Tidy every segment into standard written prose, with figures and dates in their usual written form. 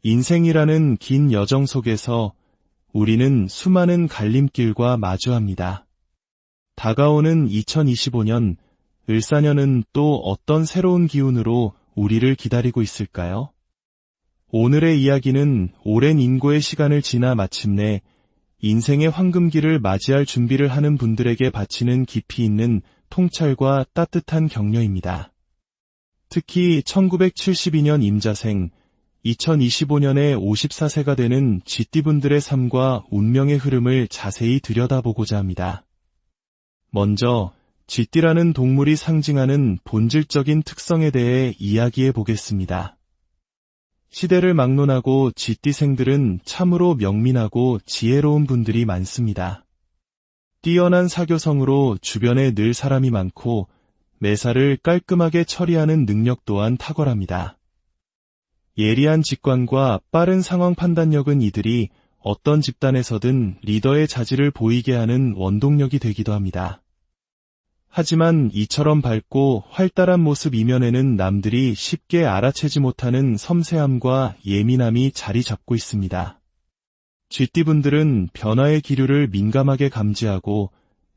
인생이라는 긴 여정 속에서 우리는 수많은 갈림길과 마주합니다. 다가오는 2025년, 을사년은 또 어떤 새로운 기운으로 우리를 기다리고 있을까요? 오늘의 이야기는 오랜 인고의 시간을 지나 마침내 인생의 황금기를 맞이할 준비를 하는 분들에게 바치는 깊이 있는 통찰과 따뜻한 격려입니다. 특히 1972년 임자생, 2025년에 54세가 되는 쥐띠분들의 삶과 운명의 흐름을 자세히 들여다보고자 합니다. 먼저 쥐띠라는 동물이 상징하는 본질적인 특성에 대해 이야기해 보겠습니다. 시대를 막론하고 쥐띠생들은 참으로 명민하고 지혜로운 분들이 많습니다. 뛰어난 사교성으로 주변에 늘 사람이 많고 매사를 깔끔하게 처리하는 능력 또한 탁월합니다. 예리한 직관과 빠른 상황 판단력은 이들이 어떤 집단에서든 리더의 자질을 보이게 하는 원동력이 되기도 합니다. 하지만 이처럼 밝고 활달한 모습 이면에는 남들이 쉽게 알아채지 못하는 섬세함과 예민함이 자리 잡고 있습니다. 쥐띠분들은 변화의 기류를 민감하게 감지하고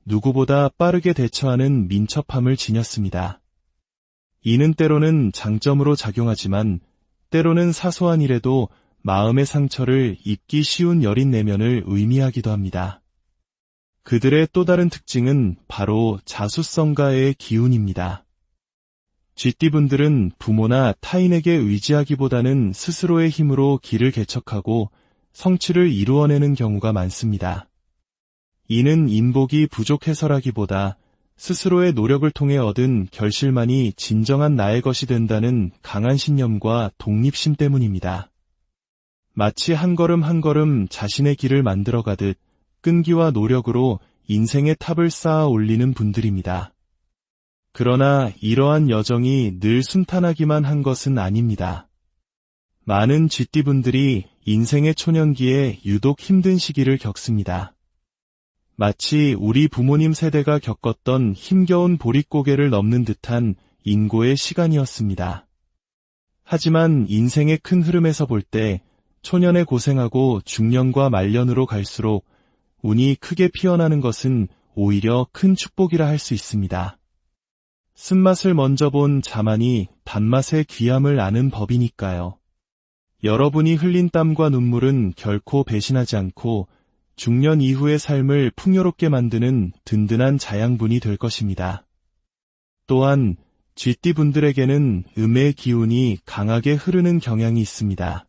누구보다 빠르게 대처하는 민첩함을 지녔습니다. 이는 때로는 장점으로 작용하지만 때로는 사소한 일에도 마음의 상처를 입기 쉬운 여린 내면을 의미하기도 합니다. 그들의 또 다른 특징은 바로 자수성가의 기운입니다. 쥐띠분들은 부모나 타인에게 의지하기보다는 스스로의 힘으로 길을 개척하고 성취를 이루어내는 경우가 많습니다. 이는 인복이 부족해서라기보다 스스로의 노력을 통해 얻은 결실만이 진정한 나의 것이 된다는 강한 신념과 독립심 때문입니다. 마치 한 걸음 한 걸음 자신의 길을 만들어가듯 끈기와 노력으로 인생의 탑을 쌓아 올리는 분들입니다. 그러나 이러한 여정이 늘 순탄하기만 한 것은 아닙니다. 많은 쥐띠분들이 인생의 초년기에 유독 힘든 시기를 겪습니다. 마치 우리 부모님 세대가 겪었던 힘겨운 보릿고개를 넘는 듯한 인고의 시간이었습니다. 하지만 인생의 큰 흐름에서 볼 때 초년에 고생하고 중년과 말년으로 갈수록 운이 크게 피어나는 것은 오히려 큰 축복이라 할 수 있습니다. 쓴맛을 먼저 본 자만이 단맛의 귀함을 아는 법이니까요. 여러분이 흘린 땀과 눈물은 결코 배신하지 않고 중년 이후의 삶을 풍요롭게 만드는 든든한 자양분이 될 것입니다. 또한 쥐띠분들에게는 음의 기운이 강하게 흐르는 경향이 있습니다.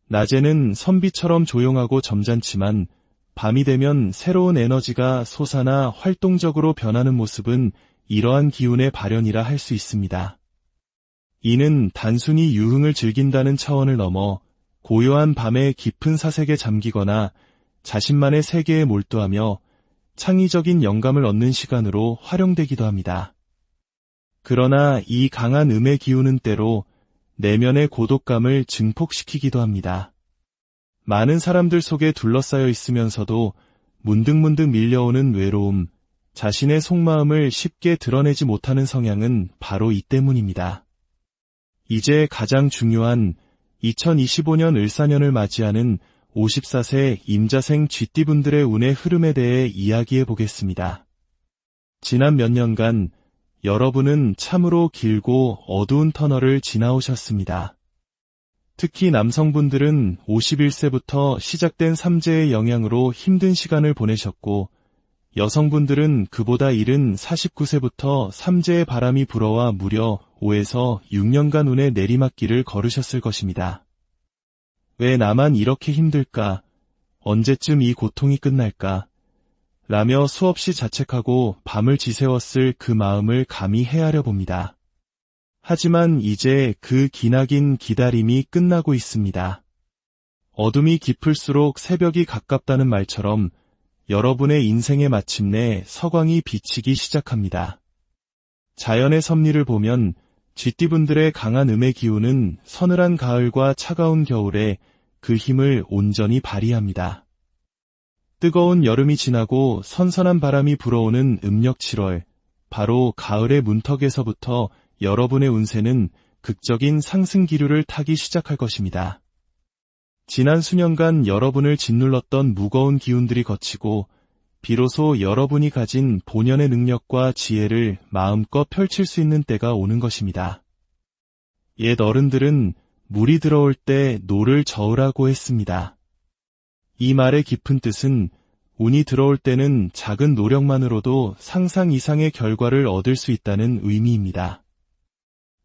낮에는 선비처럼 조용하고 점잖지만 밤이 되면 새로운 에너지가 솟아나 활동적으로 변하는 모습은 이러한 기운의 발현이라 할 수 있습니다. 이는 단순히 유흥을 즐긴다는 차원을 넘어 고요한 밤의 깊은 사색에 잠기거나 자신만의 세계에 몰두하며 창의적인 영감을 얻는 시간으로 활용되기도 합니다. 그러나 이 강한 음의 기운은 때로 내면의 고독감을 증폭시키기도 합니다. 많은 사람들 속에 둘러싸여 있으면서도 문득문득 밀려오는 외로움, 자신의 속마음을 쉽게 드러내지 못하는 성향은 바로 이 때문입니다. 이제 가장 중요한 2025년 을사년을 맞이하는 54세 임자생 쥐띠분들의 운의 흐름에 대해 이야기해 보겠습니다. 지난 몇 년간 여러분은 참으로 길고 어두운 터널을 지나오셨습니다. 특히 남성분들은 51세부터 시작된 삼재의 영향으로 힘든 시간을 보내셨고, 여성분들은 그보다 이른 49세부터 삼재의 바람이 불어와 무려 5에서 6년간 운의 내리막길을 걸으셨을 것입니다. 왜 나만 이렇게 힘들까? 언제쯤 이 고통이 끝날까? 라며 수없이 자책하고 밤을 지새웠을 그 마음을 감히 헤아려 봅니다. 하지만 이제 그 기나긴 기다림이 끝나고 있습니다. 어둠이 깊을수록 새벽이 가깝다는 말처럼 여러분의 인생에 마침내 서광이 비치기 시작합니다. 자연의 섭리를 보면 쥐띠분들의 강한 음의 기운은 서늘한 가을과 차가운 겨울에 그 힘을 온전히 발휘합니다. 뜨거운 여름이 지나고 선선한 바람이 불어오는 음력 7월, 바로 가을의 문턱에서부터 여러분의 운세는 극적인 상승 기류를 타기 시작할 것입니다. 지난 수년간 여러분을 짓눌렀던 무거운 기운들이 거치고 비로소 여러분이 가진 본연의 능력과 지혜를 마음껏 펼칠 수 있는 때가 오는 것입니다. 옛 어른들은 물이 들어올 때 노를 저으라고 했습니다. 이 말의 깊은 뜻은 운이 들어올 때는 작은 노력만으로도 상상 이상의 결과를 얻을 수 있다는 의미입니다.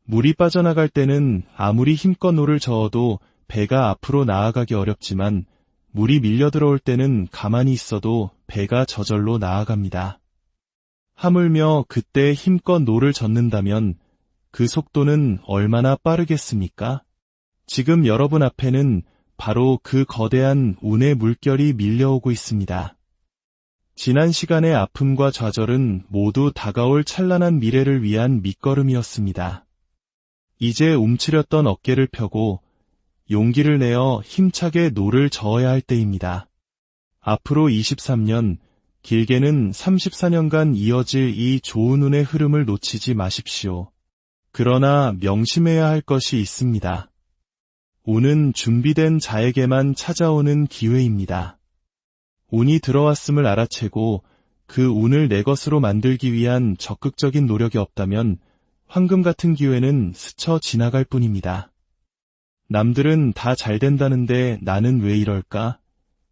물이 빠져나갈 때는 아무리 힘껏 노를 저어도 배가 앞으로 나아가기 어렵지만 물이 밀려 들어올 때는 가만히 있어도 배가 저절로 나아갑니다. 하물며 그때 힘껏 노를 젓는다면 그 속도는 얼마나 빠르겠습니까? 지금 여러분 앞에는 바로 그 거대한 운의 물결이 밀려오고 있습니다. 지난 시간의 아픔과 좌절은 모두 다가올 찬란한 미래를 위한 밑거름이었습니다. 이제 움츠렸던 어깨를 펴고 용기를 내어 힘차게 노를 저어야 할 때입니다. 앞으로 23년, 길게는 34년간 이어질 이 좋은 운의 흐름을 놓치지 마십시오. 그러나 명심해야 할 것이 있습니다. 운은 준비된 자에게만 찾아오는 기회입니다. 운이 들어왔음을 알아채고 그 운을 내 것으로 만들기 위한 적극적인 노력이 없다면 황금 같은 기회는 스쳐 지나갈 뿐입니다. 남들은 다 잘 된다는데 나는 왜 이럴까?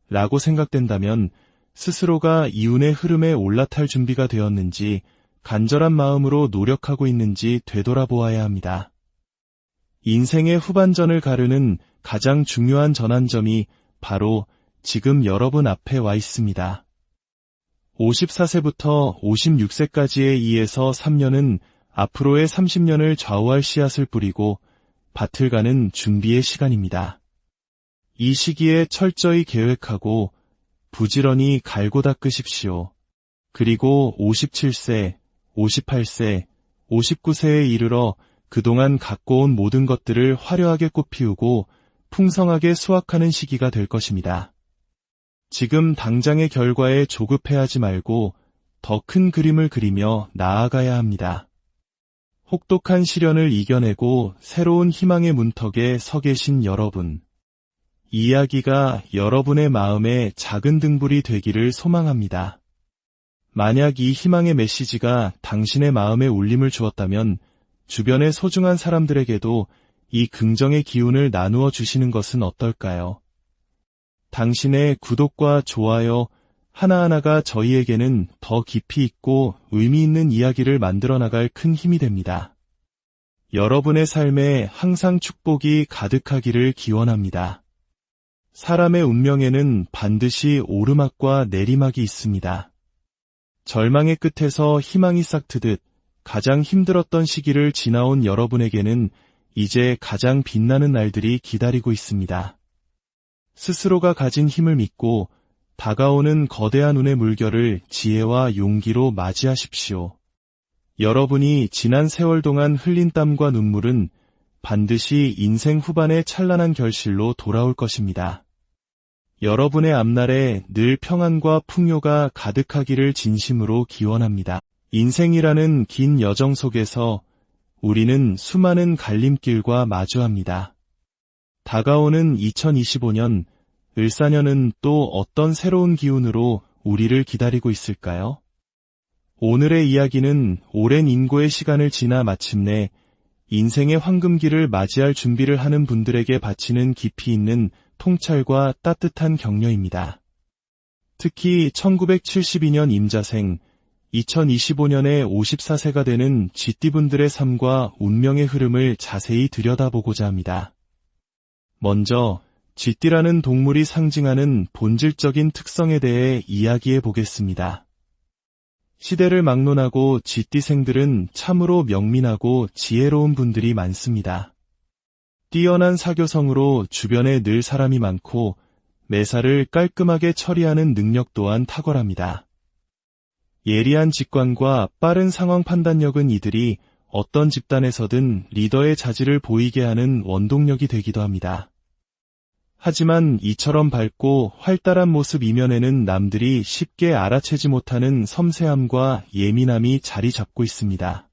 라고 생각된다면 스스로가 이 운의 흐름에 올라탈 준비가 되었는지 간절한 마음으로 노력하고 있는지 되돌아보아야 합니다. 인생의 후반전을 가르는 가장 중요한 전환점이 바로 지금 여러분 앞에 와 있습니다. 54세부터 56세까지의 2에서 3년은 앞으로의 30년을 좌우할 씨앗을 뿌리고 밭을 가는 준비의 시간입니다. 이 시기에 철저히 계획하고 부지런히 갈고 닦으십시오. 그리고 57세, 58세, 59세에 이르러 그동안 갖고 온 모든 것들을 화려하게 꽃피우고 풍성하게 수확하는 시기가 될 것입니다. 지금 당장의 결과에 조급해하지 말고 더 큰 그림을 그리며 나아가야 합니다. 혹독한 시련을 이겨내고 새로운 희망의 문턱에 서 계신 여러분. 이 이야기가 여러분의 마음에 작은 등불이 되기를 소망합니다. 만약 이 희망의 메시지가 당신의 마음에 울림을 주었다면 주변의 소중한 사람들에게도 이 긍정의 기운을 나누어 주시는 것은 어떨까요? 당신의 구독과 좋아요 하나하나가 저희에게는 더 깊이 있고 의미 있는 이야기를 만들어 나갈 큰 힘이 됩니다. 여러분의 삶에 항상 축복이 가득하기를 기원합니다. 사람의 운명에는 반드시 오르막과 내리막이 있습니다. 절망의 끝에서 희망이 싹트듯 가장 힘들었던 시기를 지나온 여러분에게는 이제 가장 빛나는 날들이 기다리고 있습니다. 스스로가 가진 힘을 믿고 다가오는 거대한 운의 물결을 지혜와 용기로 맞이하십시오. 여러분이 지난 세월 동안 흘린 땀과 눈물은 반드시 인생 후반의 찬란한 결실로 돌아올 것입니다. 여러분의 앞날에 늘 평안과 풍요가 가득하기를 진심으로 기원합니다. 인생이라는 긴 여정 속에서 우리는 수많은 갈림길과 마주합니다. 다가오는 2025년, 을사년은 또 어떤 새로운 기운으로 우리를 기다리고 있을까요? 오늘의 이야기는 오랜 인고의 시간을 지나 마침내 인생의 황금기를 맞이할 준비를 하는 분들에게 바치는 깊이 있는 통찰과 따뜻한 격려입니다. 특히 1972년 임자생, 2025년에 54세가 되는 쥐띠분들의 삶과 운명의 흐름을 자세히 들여다보고자 합니다. 먼저 쥐띠라는 동물이 상징하는 본질적인 특성에 대해 이야기해 보겠습니다. 시대를 막론하고 쥐띠생들은 참으로 명민하고 지혜로운 분들이 많습니다. 뛰어난 사교성으로 주변에 늘 사람이 많고 매사를 깔끔하게 처리하는 능력 또한 탁월합니다. 예리한 직관과 빠른 상황 판단력은 이들이 어떤 집단에서든 리더의 자질을 보이게 하는 원동력이 되기도 합니다. 하지만 이처럼 밝고 활달한 모습 이면에는 남들이 쉽게 알아채지 못하는 섬세함과 예민함이 자리 잡고 있습니다.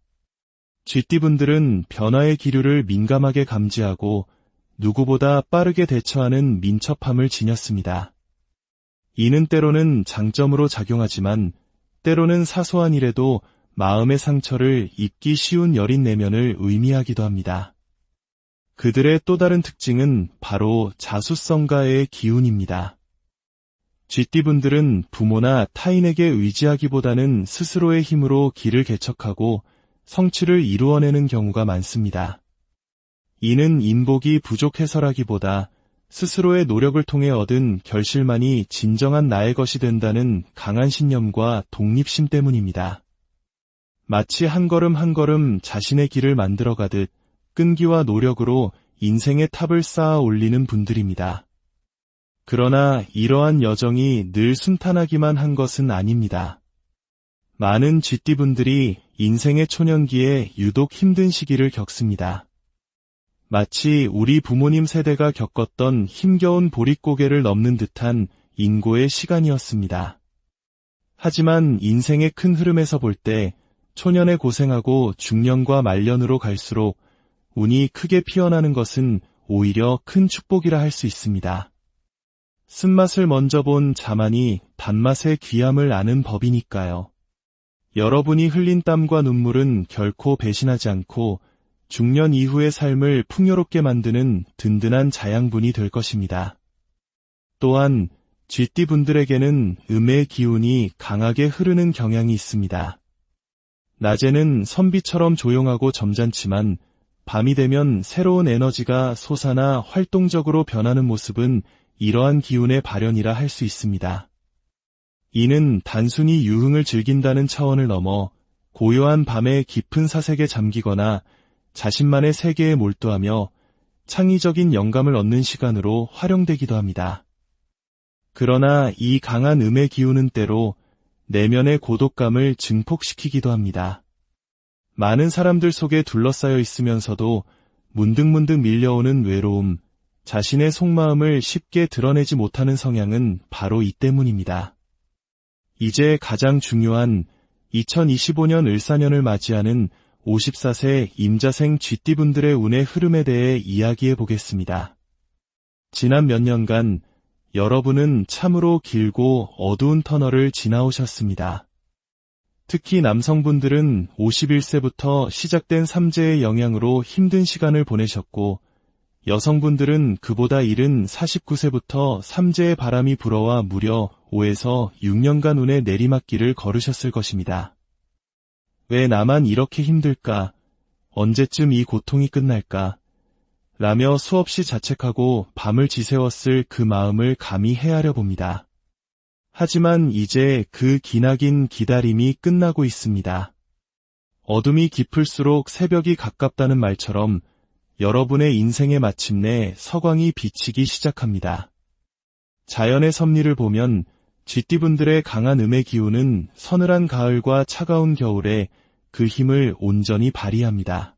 쥐띠분들은 변화의 기류를 민감하게 감지하고 누구보다 빠르게 대처하는 민첩함을 지녔습니다. 이는 때로는 장점으로 작용하지만 때로는 사소한 일에도 마음의 상처를 입기 쉬운 여린 내면을 의미하기도 합니다. 그들의 또 다른 특징은 바로 자수성가의 기운입니다. 쥐띠분들은 부모나 타인에게 의지하기보다는 스스로의 힘으로 길을 개척하고 성취를 이루어내는 경우가 많습니다. 이는 인복이 부족해서라기보다 스스로의 노력을 통해 얻은 결실만이 진정한 나의 것이 된다는 강한 신념과 독립심 때문입니다. 마치 한 걸음 한 걸음 자신의 길을 만들어가듯 끈기와 노력으로 인생의 탑을 쌓아 올리는 분들입니다. 그러나 이러한 여정이 늘 순탄하기만 한 것은 아닙니다. 많은 쥐띠분들이 인생의 초년기에 유독 힘든 시기를 겪습니다. 마치 우리 부모님 세대가 겪었던 힘겨운 보릿고개를 넘는 듯한 인고의 시간이었습니다. 하지만 인생의 큰 흐름에서 볼 때 초년에 고생하고 중년과 말년으로 갈수록 운이 크게 피어나는 것은 오히려 큰 축복이라 할 수 있습니다. 쓴맛을 먼저 본 자만이 단맛의 귀함을 아는 법이니까요. 여러분이 흘린 땀과 눈물은 결코 배신하지 않고 중년 이후의 삶을 풍요롭게 만드는 든든한 자양분이 될 것입니다. 또한 쥐띠분들에게는 음의 기운이 강하게 흐르는 경향이 있습니다. 낮에는 선비처럼 조용하고 점잖지만 밤이 되면 새로운 에너지가 솟아나 활동적으로 변하는 모습은 이러한 기운의 발현이라 할 수 있습니다. 이는 단순히 유흥을 즐긴다는 차원을 넘어 고요한 밤의 깊은 사색에 잠기거나 자신만의 세계에 몰두하며 창의적인 영감을 얻는 시간으로 활용되기도 합니다. 그러나 이 강한 음의 기운은 때로 내면의 고독감을 증폭시키기도 합니다. 많은 사람들 속에 둘러싸여 있으면서도 문득문득 밀려오는 외로움, 자신의 속마음을 쉽게 드러내지 못하는 성향은 바로 이 때문입니다. 이제 가장 중요한 2025년 을사년을 맞이하는 54세 임자생 쥐띠분들의 운의 흐름에 대해 이야기해 보겠습니다. 지난 몇 년간 여러분은 참으로 길고 어두운 터널을 지나오셨습니다. 특히 남성분들은 51세부터 시작된 삼재의 영향으로 힘든 시간을 보내셨고, 여성분들은 그보다 이른 49세부터 삼재의 바람이 불어와 무려 5에서 6년간 운의 내리막길을 걸으셨을 것입니다. 왜 나만 이렇게 힘들까? 언제쯤 이 고통이 끝날까? 라며 수없이 자책하고 밤을 지새웠을 그 마음을 감히 헤아려 봅니다. 하지만 이제 그 기나긴 기다림이 끝나고 있습니다. 어둠이 깊을수록 새벽이 가깝다는 말처럼 여러분의 인생에 마침내 서광이 비치기 시작합니다. 자연의 섭리를 보면 쥐띠분들의 강한 음의 기운은 서늘한 가을과 차가운 겨울에 그 힘을 온전히 발휘합니다.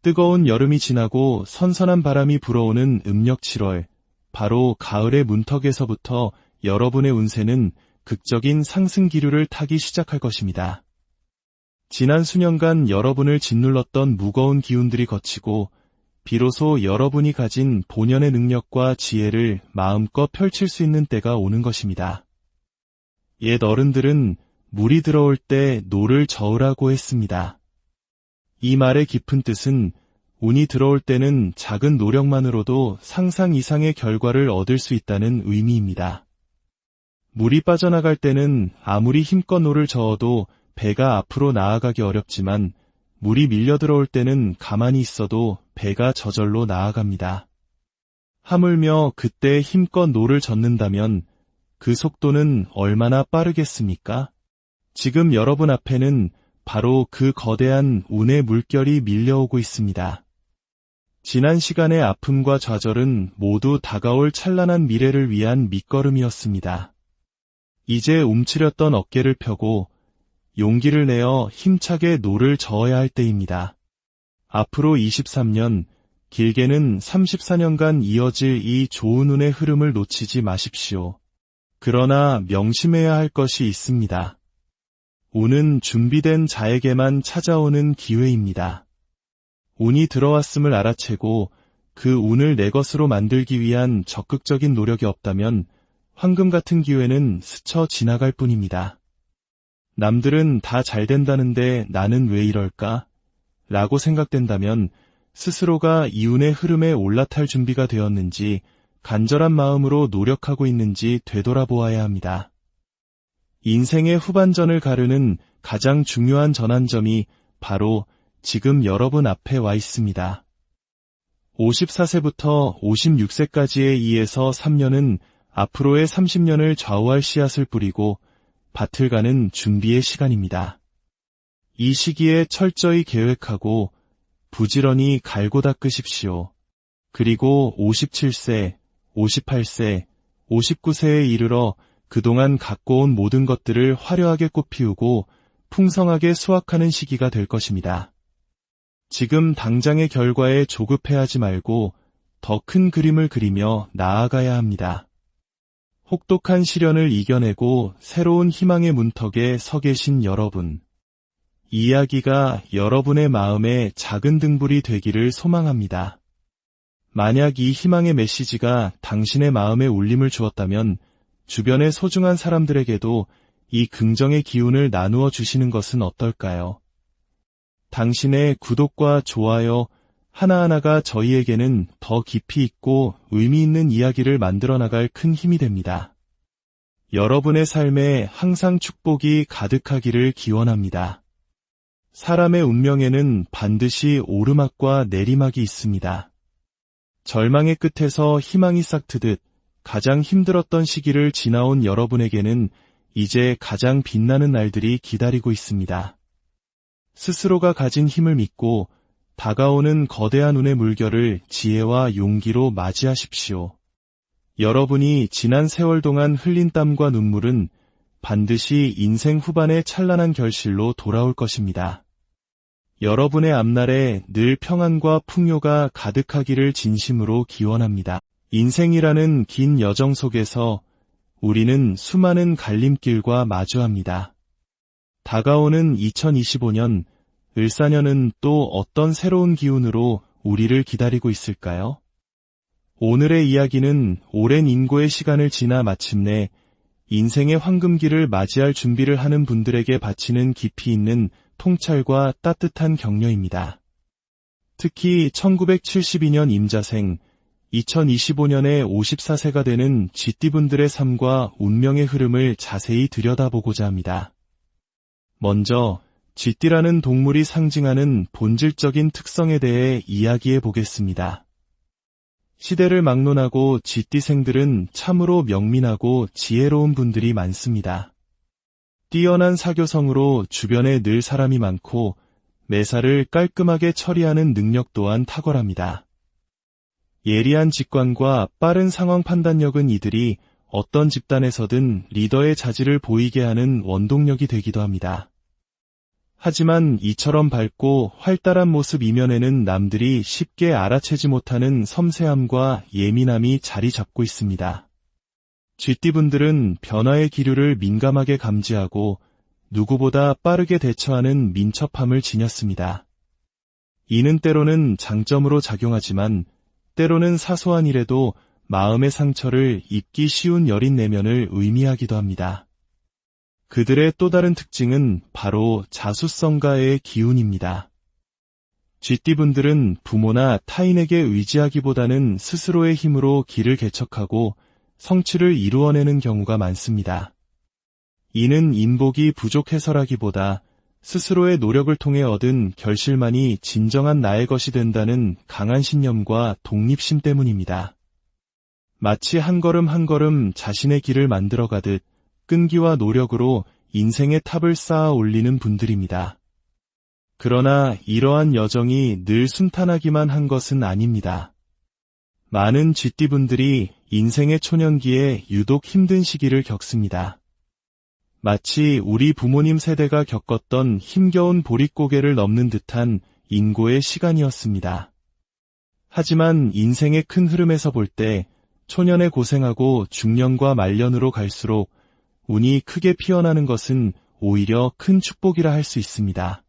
뜨거운 여름이 지나고 선선한 바람이 불어오는 음력 7월, 바로 가을의 문턱에서부터 여러분의 운세는 극적인 상승 기류를 타기 시작할 것입니다. 지난 수년간 여러분을 짓눌렀던 무거운 기운들이 거치고 비로소 여러분이 가진 본연의 능력과 지혜를 마음껏 펼칠 수 있는 때가 오는 것입니다. 옛 어른들은 물이 들어올 때 노를 저으라고 했습니다. 이 말의 깊은 뜻은 운이 들어올 때는 작은 노력만으로도 상상 이상의 결과를 얻을 수 있다는 의미입니다. 물이 빠져나갈 때는 아무리 힘껏 노를 저어도 배가 앞으로 나아가기 어렵지만 물이 밀려 들어올 때는 가만히 있어도 배가 저절로 나아갑니다. 하물며 그때 힘껏 노를 젓는다면 그 속도는 얼마나 빠르겠습니까? 지금 여러분 앞에는 바로 그 거대한 운의 물결이 밀려오고 있습니다. 지난 시간의 아픔과 좌절은 모두 다가올 찬란한 미래를 위한 밑거름이었습니다. 이제 움츠렸던 어깨를 펴고 용기를 내어 힘차게 노를 저어야 할 때입니다. 앞으로 23년, 길게는 34년간 이어질 이 좋은 운의 흐름을 놓치지 마십시오. 그러나 명심해야 할 것이 있습니다. 운은 준비된 자에게만 찾아오는 기회입니다. 운이 들어왔음을 알아채고 그 운을 내 것으로 만들기 위한 적극적인 노력이 없다면 황금 같은 기회는 스쳐 지나갈 뿐입니다. 남들은 다 잘 된다는데 나는 왜 이럴까? 라고 생각된다면 스스로가 이 운의 흐름에 올라탈 준비가 되었는지 간절한 마음으로 노력하고 있는지 되돌아보아야 합니다. 인생의 후반전을 가르는 가장 중요한 전환점이 바로 지금 여러분 앞에 와 있습니다. 54세부터 56세까지의 2에서 3년은 앞으로의 30년을 좌우할 씨앗을 뿌리고 밭을 가는 준비의 시간입니다. 이 시기에 철저히 계획하고 부지런히 갈고 닦으십시오. 그리고 57세, 58세, 59세에 이르러 그동안 갖고 온 모든 것들을 화려하게 꽃피우고 풍성하게 수확하는 시기가 될 것입니다. 지금 당장의 결과에 조급해하지 말고 더 큰 그림을 그리며 나아가야 합니다. 혹독한 시련을 이겨내고 새로운 희망의 문턱에 서 계신 여러분. 이 이야기가 여러분의 마음에 작은 등불이 되기를 소망합니다. 만약 이 희망의 메시지가 당신의 마음에 울림을 주었다면 주변의 소중한 사람들에게도 이 긍정의 기운을 나누어 주시는 것은 어떨까요? 당신의 구독과 좋아요 하나하나가 저희에게는 더 깊이 있고 의미 있는 이야기를 만들어 나갈 큰 힘이 됩니다. 여러분의 삶에 항상 축복이 가득하기를 기원합니다. 사람의 운명에는 반드시 오르막과 내리막이 있습니다. 절망의 끝에서 희망이 싹트듯 가장 힘들었던 시기를 지나온 여러분에게는 이제 가장 빛나는 날들이 기다리고 있습니다. 스스로가 가진 힘을 믿고 다가오는 거대한 운의 물결을 지혜와 용기로 맞이하십시오. 여러분이 지난 세월 동안 흘린 땀과 눈물은 반드시 인생 후반의 찬란한 결실로 돌아올 것입니다. 여러분의 앞날에 늘 평안과 풍요가 가득하기를 진심으로 기원합니다. 인생이라는 긴 여정 속에서 우리는 수많은 갈림길과 마주합니다. 다가오는 2025년, 을사년은 또 어떤 새로운 기운으로 우리를 기다리고 있을까요? 오늘의 이야기는 오랜 인고의 시간을 지나 마침내 인생의 황금기를 맞이할 준비를 하는 분들에게 바치는 깊이 있는 통찰과 따뜻한 격려입니다. 특히 1972년 임자생, 2025년에 54세가 되는 쥐띠분들의 삶과 운명의 흐름을 자세히 들여다보고자 합니다. 먼저 쥐띠라는 동물이 상징하는 본질적인 특성에 대해 이야기해 보겠습니다. 시대를 막론하고 쥐띠생들은 참으로 명민하고 지혜로운 분들이 많습니다. 뛰어난 사교성으로 주변에 늘 사람이 많고 매사를 깔끔하게 처리하는 능력 또한 탁월합니다. 예리한 직관과 빠른 상황 판단력은 이들이 어떤 집단에서든 리더의 자질을 보이게 하는 원동력이 되기도 합니다. 하지만 이처럼 밝고 활달한 모습 이면에는 남들이 쉽게 알아채지 못하는 섬세함과 예민함이 자리 잡고 있습니다. 쥐띠분들은 변화의 기류를 민감하게 감지하고 누구보다 빠르게 대처하는 민첩함을 지녔습니다. 이는 때로는 장점으로 작용하지만 때로는 사소한 일에도 마음의 상처를 입기 쉬운 여린 내면을 의미하기도 합니다. 그들의 또 다른 특징은 바로 자수성가의 기운입니다. 쥐띠분들은 부모나 타인에게 의지하기보다는 스스로의 힘으로 길을 개척하고 성취를 이루어내는 경우가 많습니다. 이는 인복이 부족해서라기보다 스스로의 노력을 통해 얻은 결실만이 진정한 나의 것이 된다는 강한 신념과 독립심 때문입니다. 마치 한 걸음 한 걸음 자신의 길을 만들어가듯 끈기와 노력으로 인생의 탑을 쌓아 올리는 분들입니다. 그러나 이러한 여정이 늘 순탄하기만 한 것은 아닙니다. 많은 쥐띠분들이 인생의 초년기에 유독 힘든 시기를 겪습니다. 마치 우리 부모님 세대가 겪었던 힘겨운 보릿고개를 넘는 듯한 인고의 시간이었습니다. 하지만 인생의 큰 흐름에서 볼 때 초년에 고생하고 중년과 말년으로 갈수록 운이 크게 피어나는 것은 오히려 큰 축복이라 할 수 있습니다.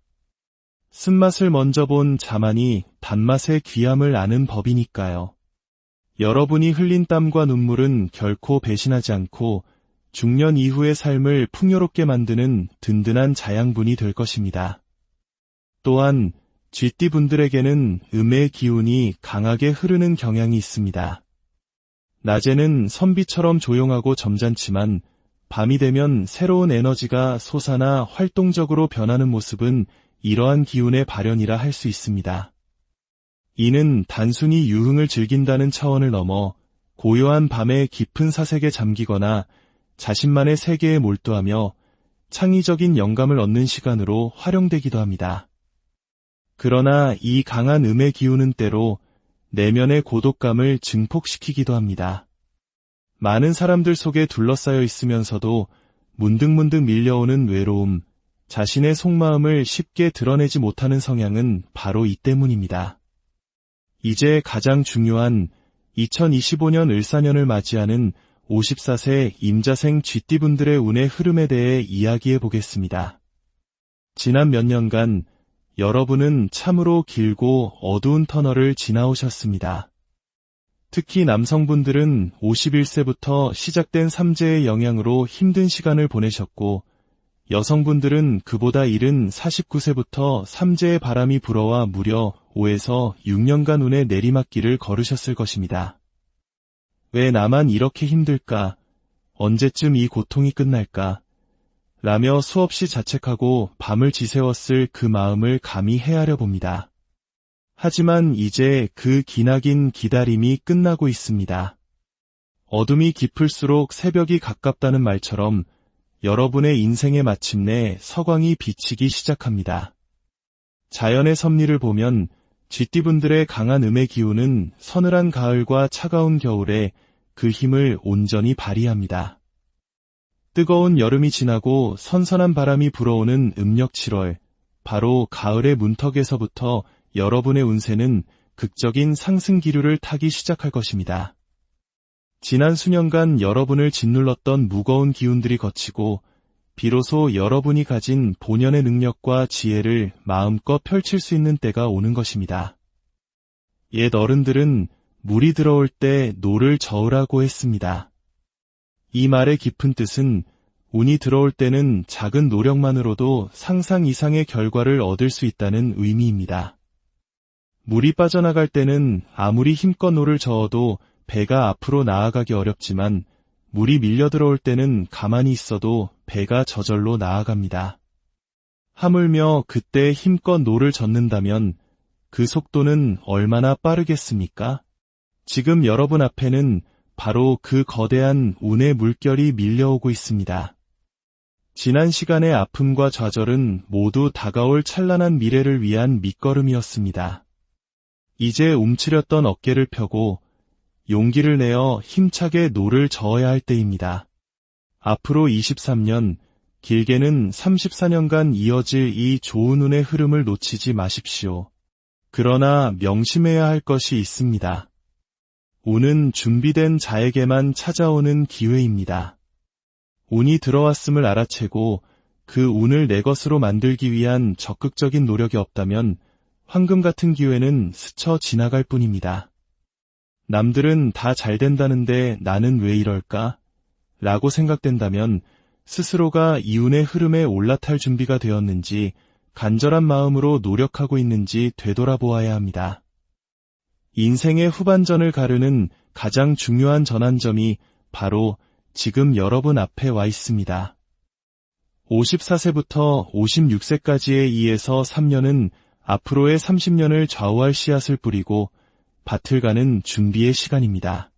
쓴맛을 먼저 본 자만이 단맛의 귀함을 아는 법이니까요. 여러분이 흘린 땀과 눈물은 결코 배신하지 않고 중년 이후의 삶을 풍요롭게 만드는 든든한 자양분이 될 것입니다. 또한 쥐띠분들에게는 음의 기운이 강하게 흐르는 경향이 있습니다. 낮에는 선비처럼 조용하고 점잖지만 밤이 되면 새로운 에너지가 솟아나 활동적으로 변하는 모습은 이러한 기운의 발현이라 할 수 있습니다. 이는 단순히 유흥을 즐긴다는 차원을 넘어 고요한 밤의 깊은 사색에 잠기거나 자신만의 세계에 몰두하며 창의적인 영감을 얻는 시간으로 활용되기도 합니다. 그러나 이 강한 음의 기운은 때로 내면의 고독감을 증폭시키기도 합니다. 많은 사람들 속에 둘러싸여 있으면서도 문득문득 밀려오는 외로움, 자신의 속마음을 쉽게 드러내지 못하는 성향은 바로 이 때문입니다. 이제 가장 중요한 2025년 을사년을 맞이하는 54세 임자생 쥐띠분들의 운의 흐름에 대해 이야기해 보겠습니다. 지난 몇 년간 여러분은 참으로 길고 어두운 터널을 지나오셨습니다. 특히 남성분들은 51세부터 시작된 삼재의 영향으로 힘든 시간을 보내셨고, 여성분들은 그보다 이른 49세부터 삼재의 바람이 불어와 무려 5에서 6년간 운의 내리막길을 걸으셨을 것입니다. 왜 나만 이렇게 힘들까? 언제쯤 이 고통이 끝날까? 라며 수없이 자책하고 밤을 지새웠을 그 마음을 감히 헤아려 봅니다. 하지만 이제 그 기나긴 기다림이 끝나고 있습니다. 어둠이 깊을수록 새벽이 가깝다는 말처럼 여러분의 인생에 마침내 서광이 비치기 시작합니다. 자연의 섭리를 보면 쥐띠분들의 강한 음의 기운은 서늘한 가을과 차가운 겨울에 그 힘을 온전히 발휘합니다. 뜨거운 여름이 지나고 선선한 바람이 불어오는 음력 7월, 바로 가을의 문턱에서부터 여러분의 운세는 극적인 상승 기류를 타기 시작할 것입니다. 지난 수년간 여러분을 짓눌렀던 무거운 기운들이 거치고 비로소 여러분이 가진 본연의 능력과 지혜를 마음껏 펼칠 수 있는 때가 오는 것입니다. 옛 어른들은 물이 들어올 때 노를 저으라고 했습니다. 이 말의 깊은 뜻은 운이 들어올 때는 작은 노력만으로도 상상 이상의 결과를 얻을 수 있다는 의미입니다. 물이 빠져나갈 때는 아무리 힘껏 노를 저어도 배가 앞으로 나아가기 어렵지만 물이 밀려 들어올 때는 가만히 있어도 배가 저절로 나아갑니다. 하물며 그때 힘껏 노를 젓는다면 그 속도는 얼마나 빠르겠습니까? 지금 여러분 앞에는 바로 그 거대한 운의 물결이 밀려오고 있습니다. 지난 시간의 아픔과 좌절은 모두 다가올 찬란한 미래를 위한 밑거름이었습니다. 이제 움츠렸던 어깨를 펴고 용기를 내어 힘차게 노를 저어야 할 때입니다. 앞으로 23년, 길게는 34년간 이어질 이 좋은 운의 흐름을 놓치지 마십시오. 그러나 명심해야 할 것이 있습니다. 운은 준비된 자에게만 찾아오는 기회입니다. 운이 들어왔음을 알아채고 그 운을 내 것으로 만들기 위한 적극적인 노력이 없다면 황금 같은 기회는 스쳐 지나갈 뿐입니다. 남들은 다 잘 된다는데 나는 왜 이럴까? 라고 생각된다면 스스로가 이 운의 흐름에 올라탈 준비가 되었는지 간절한 마음으로 노력하고 있는지 되돌아보아야 합니다. 인생의 후반전을 가르는 가장 중요한 전환점이 바로 지금 여러분 앞에 와 있습니다. 54세부터 56세까지의 2에서 3년은 앞으로의 30년을 좌우할 씨앗을 뿌리고 밭을 가는 준비의 시간입니다.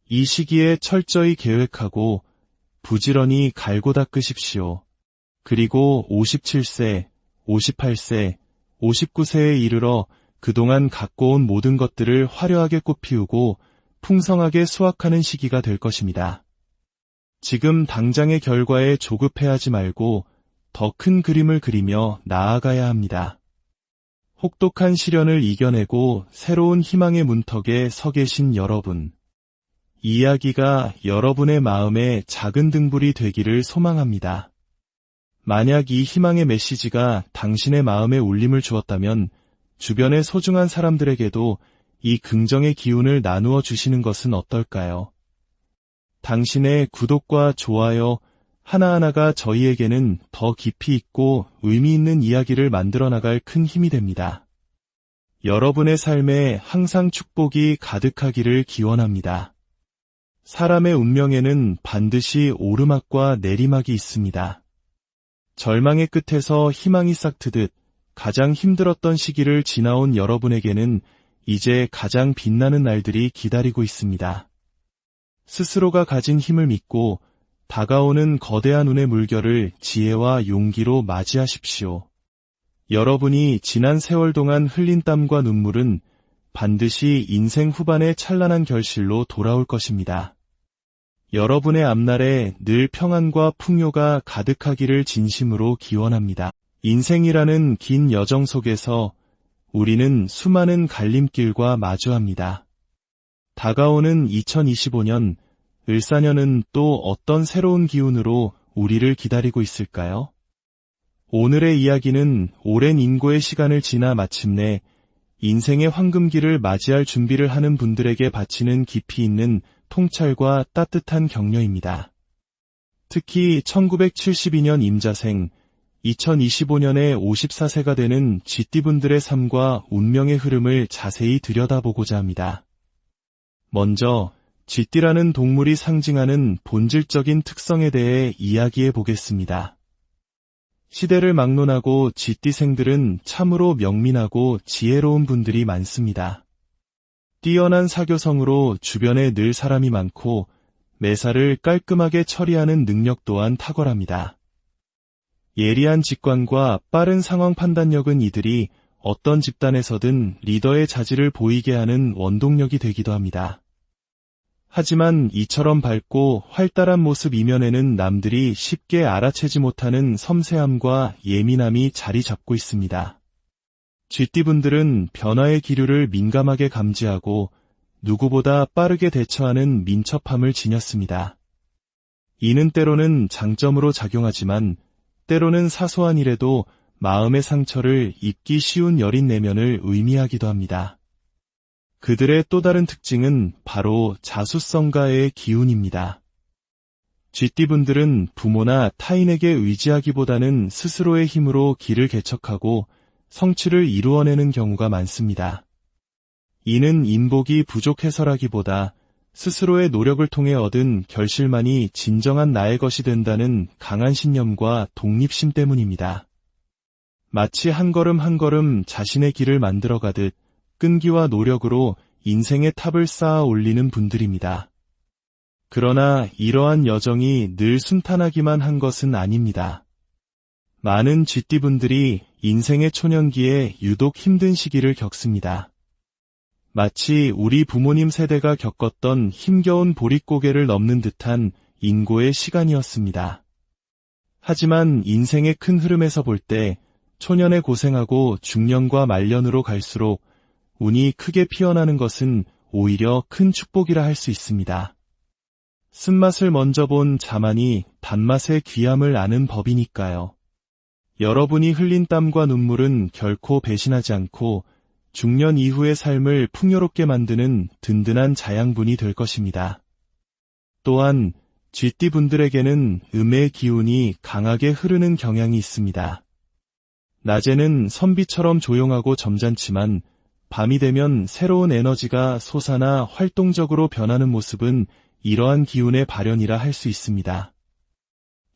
이 시기에 철저히 계획하고 부지런히 갈고 닦으십시오. 그리고 57세, 58세, 59세에 이르러 그동안 갖고 온 모든 것들을 화려하게 꽃피우고 풍성하게 수확하는 시기가 될 것입니다. 지금 당장의 결과에 조급해하지 말고 더 큰 그림을 그리며 나아가야 합니다. 혹독한 시련을 이겨내고 새로운 희망의 문턱에 서 계신 여러분. 이야기가 여러분의 마음에 작은 등불이 되기를 소망합니다. 만약 이 희망의 메시지가 당신의 마음에 울림을 주었다면 주변의 소중한 사람들에게도 이 긍정의 기운을 나누어 주시는 것은 어떨까요? 당신의 구독과 좋아요 하나하나가 저희에게는 더 깊이 있고 의미 있는 이야기를 만들어 나갈 큰 힘이 됩니다. 여러분의 삶에 항상 축복이 가득하기를 기원합니다. 사람의 운명에는 반드시 오르막과 내리막이 있습니다. 절망의 끝에서 희망이 싹트듯 가장 힘들었던 시기를 지나온 여러분에게는 이제 가장 빛나는 날들이 기다리고 있습니다. 스스로가 가진 힘을 믿고 다가오는 거대한 운의 물결을 지혜와 용기로 맞이하십시오. 여러분이 지난 세월 동안 흘린 땀과 눈물은 반드시 인생 후반의 찬란한 결실로 돌아올 것입니다. 여러분의 앞날에 늘 평안과 풍요가 가득하기를 진심으로 기원합니다. 인생이라는 긴 여정 속에서 우리는 수많은 갈림길과 마주합니다. 다가오는 2025년, 을사년은 또 어떤 새로운 기운으로 우리를 기다리고 있을까요? 오늘의 이야기는 오랜 인고의 시간을 지나 마침내 인생의 황금기를 맞이할 준비를 하는 분들에게 바치는 깊이 있는 통찰과 따뜻한 격려입니다. 특히 1972년 임자생, 2025년에 54세가 되는 쥐띠분들의 삶과 운명의 흐름을 자세히 들여다보고자 합니다. 먼저 쥐띠라는 동물이 상징하는 본질적인 특성에 대해 이야기해 보겠습니다. 시대를 막론하고 쥐띠생들은 참으로 명민하고 지혜로운 분들이 많습니다. 뛰어난 사교성으로 주변에 늘 사람이 많고 매사를 깔끔하게 처리하는 능력 또한 탁월합니다. 예리한 직관과 빠른 상황 판단력은 이들이 어떤 집단에서든 리더의 자질을 보이게 하는 원동력이 되기도 합니다. 하지만 이처럼 밝고 활달한 모습 이면에는 남들이 쉽게 알아채지 못하는 섬세함과 예민함이 자리 잡고 있습니다. 쥐띠분들은 변화의 기류를 민감하게 감지하고 누구보다 빠르게 대처하는 민첩함을 지녔습니다. 이는 때로는 장점으로 작용하지만 때로는 사소한 일에도 마음의 상처를 입기 쉬운 여린 내면을 의미하기도 합니다. 그들의 또 다른 특징은 바로 자수성가의 기운입니다. 쥐띠분들은 부모나 타인에게 의지하기보다는 스스로의 힘으로 길을 개척하고 성취를 이루어내는 경우가 많습니다. 이는 인복이 부족해서라기보다 스스로의 노력을 통해 얻은 결실만이 진정한 나의 것이 된다는 강한 신념과 독립심 때문입니다. 마치 한 걸음 한 걸음 자신의 길을 만들어가듯 끈기와 노력으로 인생의 탑을 쌓아 올리는 분들입니다. 그러나 이러한 여정이 늘 순탄하기만 한 것은 아닙니다. 많은 쥐띠분들이 인생의 초년기에 유독 힘든 시기를 겪습니다. 마치 우리 부모님 세대가 겪었던 힘겨운 보릿고개를 넘는 듯한 인고의 시간이었습니다. 하지만 인생의 큰 흐름에서 볼 때 초년에 고생하고 중년과 말년으로 갈수록 운이 크게 피어나는 것은 오히려 큰 축복이라 할 수 있습니다. 쓴맛을 먼저 본 자만이 단맛의 귀함을 아는 법이니까요. 여러분이 흘린 땀과 눈물은 결코 배신하지 않고 중년 이후의 삶을 풍요롭게 만드는 든든한 자양분이 될 것입니다. 또한 쥐띠분들에게는 음의 기운이 강하게 흐르는 경향이 있습니다. 낮에는 선비처럼 조용하고 점잖지만 밤이 되면 새로운 에너지가 솟아나 활동적으로 변하는 모습은 이러한 기운의 발현이라 할 수 있습니다.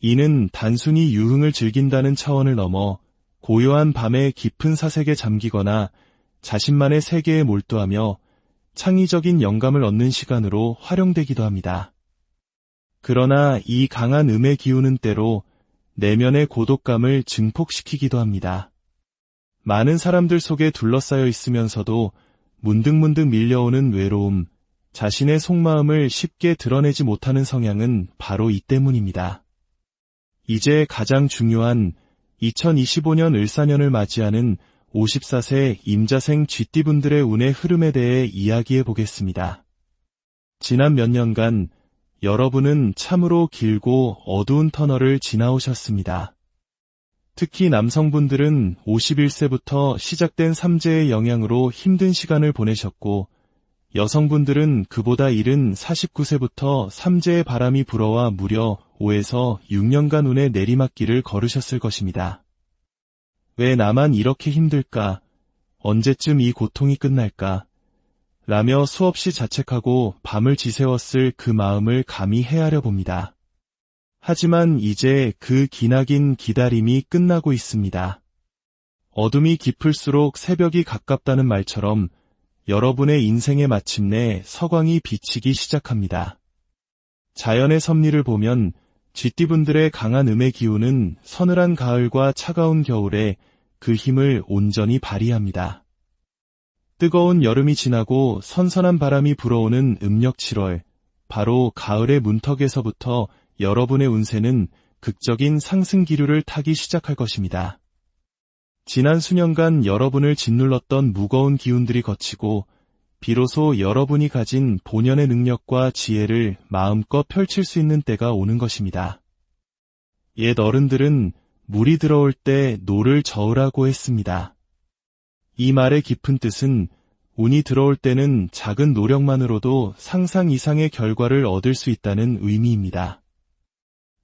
이는 단순히 유흥을 즐긴다는 차원을 넘어 고요한 밤의 깊은 사색에 잠기거나 자신만의 세계에 몰두하며 창의적인 영감을 얻는 시간으로 활용되기도 합니다. 그러나 이 강한 음의 기운은 때로 내면의 고독감을 증폭시키기도 합니다. 많은 사람들 속에 둘러싸여 있으면서도 문득문득 밀려오는 외로움, 자신의 속마음을 쉽게 드러내지 못하는 성향은 바로 이 때문입니다. 이제 가장 중요한 2025년 을사년을 맞이하는 54세 임자생 쥐띠분들의 운의 흐름에 대해 이야기해 보겠습니다. 지난 몇 년간 여러분은 참으로 길고 어두운 터널을 지나오셨습니다. 특히 남성분들은 51세부터 시작된 삼재의 영향으로 힘든 시간을 보내셨고, 여성분들은 그보다 이른 49세부터 삼재의 바람이 불어와 무려 5에서 6년간 운의 내리막길을 걸으셨을 것입니다. 왜 나만 이렇게 힘들까? 언제쯤 이 고통이 끝날까? 라며 수없이 자책하고 밤을 지새웠을 그 마음을 감히 헤아려 봅니다. 하지만 이제 그 기나긴 기다림이 끝나고 있습니다. 어둠이 깊을수록 새벽이 가깝다는 말처럼 여러분의 인생에 마침내 서광이 비치기 시작합니다. 자연의 섭리를 보면 쥐띠분들의 강한 음의 기운은 서늘한 가을과 차가운 겨울에 그 힘을 온전히 발휘합니다. 뜨거운 여름이 지나고 선선한 바람이 불어오는 음력 7월, 바로 가을의 문턱에서부터 여러분의 운세는 극적인 상승 기류를 타기 시작할 것입니다. 지난 수년간 여러분을 짓눌렀던 무거운 기운들이 거치고 비로소 여러분이 가진 본연의 능력과 지혜를 마음껏 펼칠 수 있는 때가 오는 것입니다. 옛 어른들은 물이 들어올 때 노를 저으라고 했습니다. 이 말의 깊은 뜻은 운이 들어올 때는 작은 노력만으로도 상상 이상의 결과를 얻을 수 있다는 의미입니다.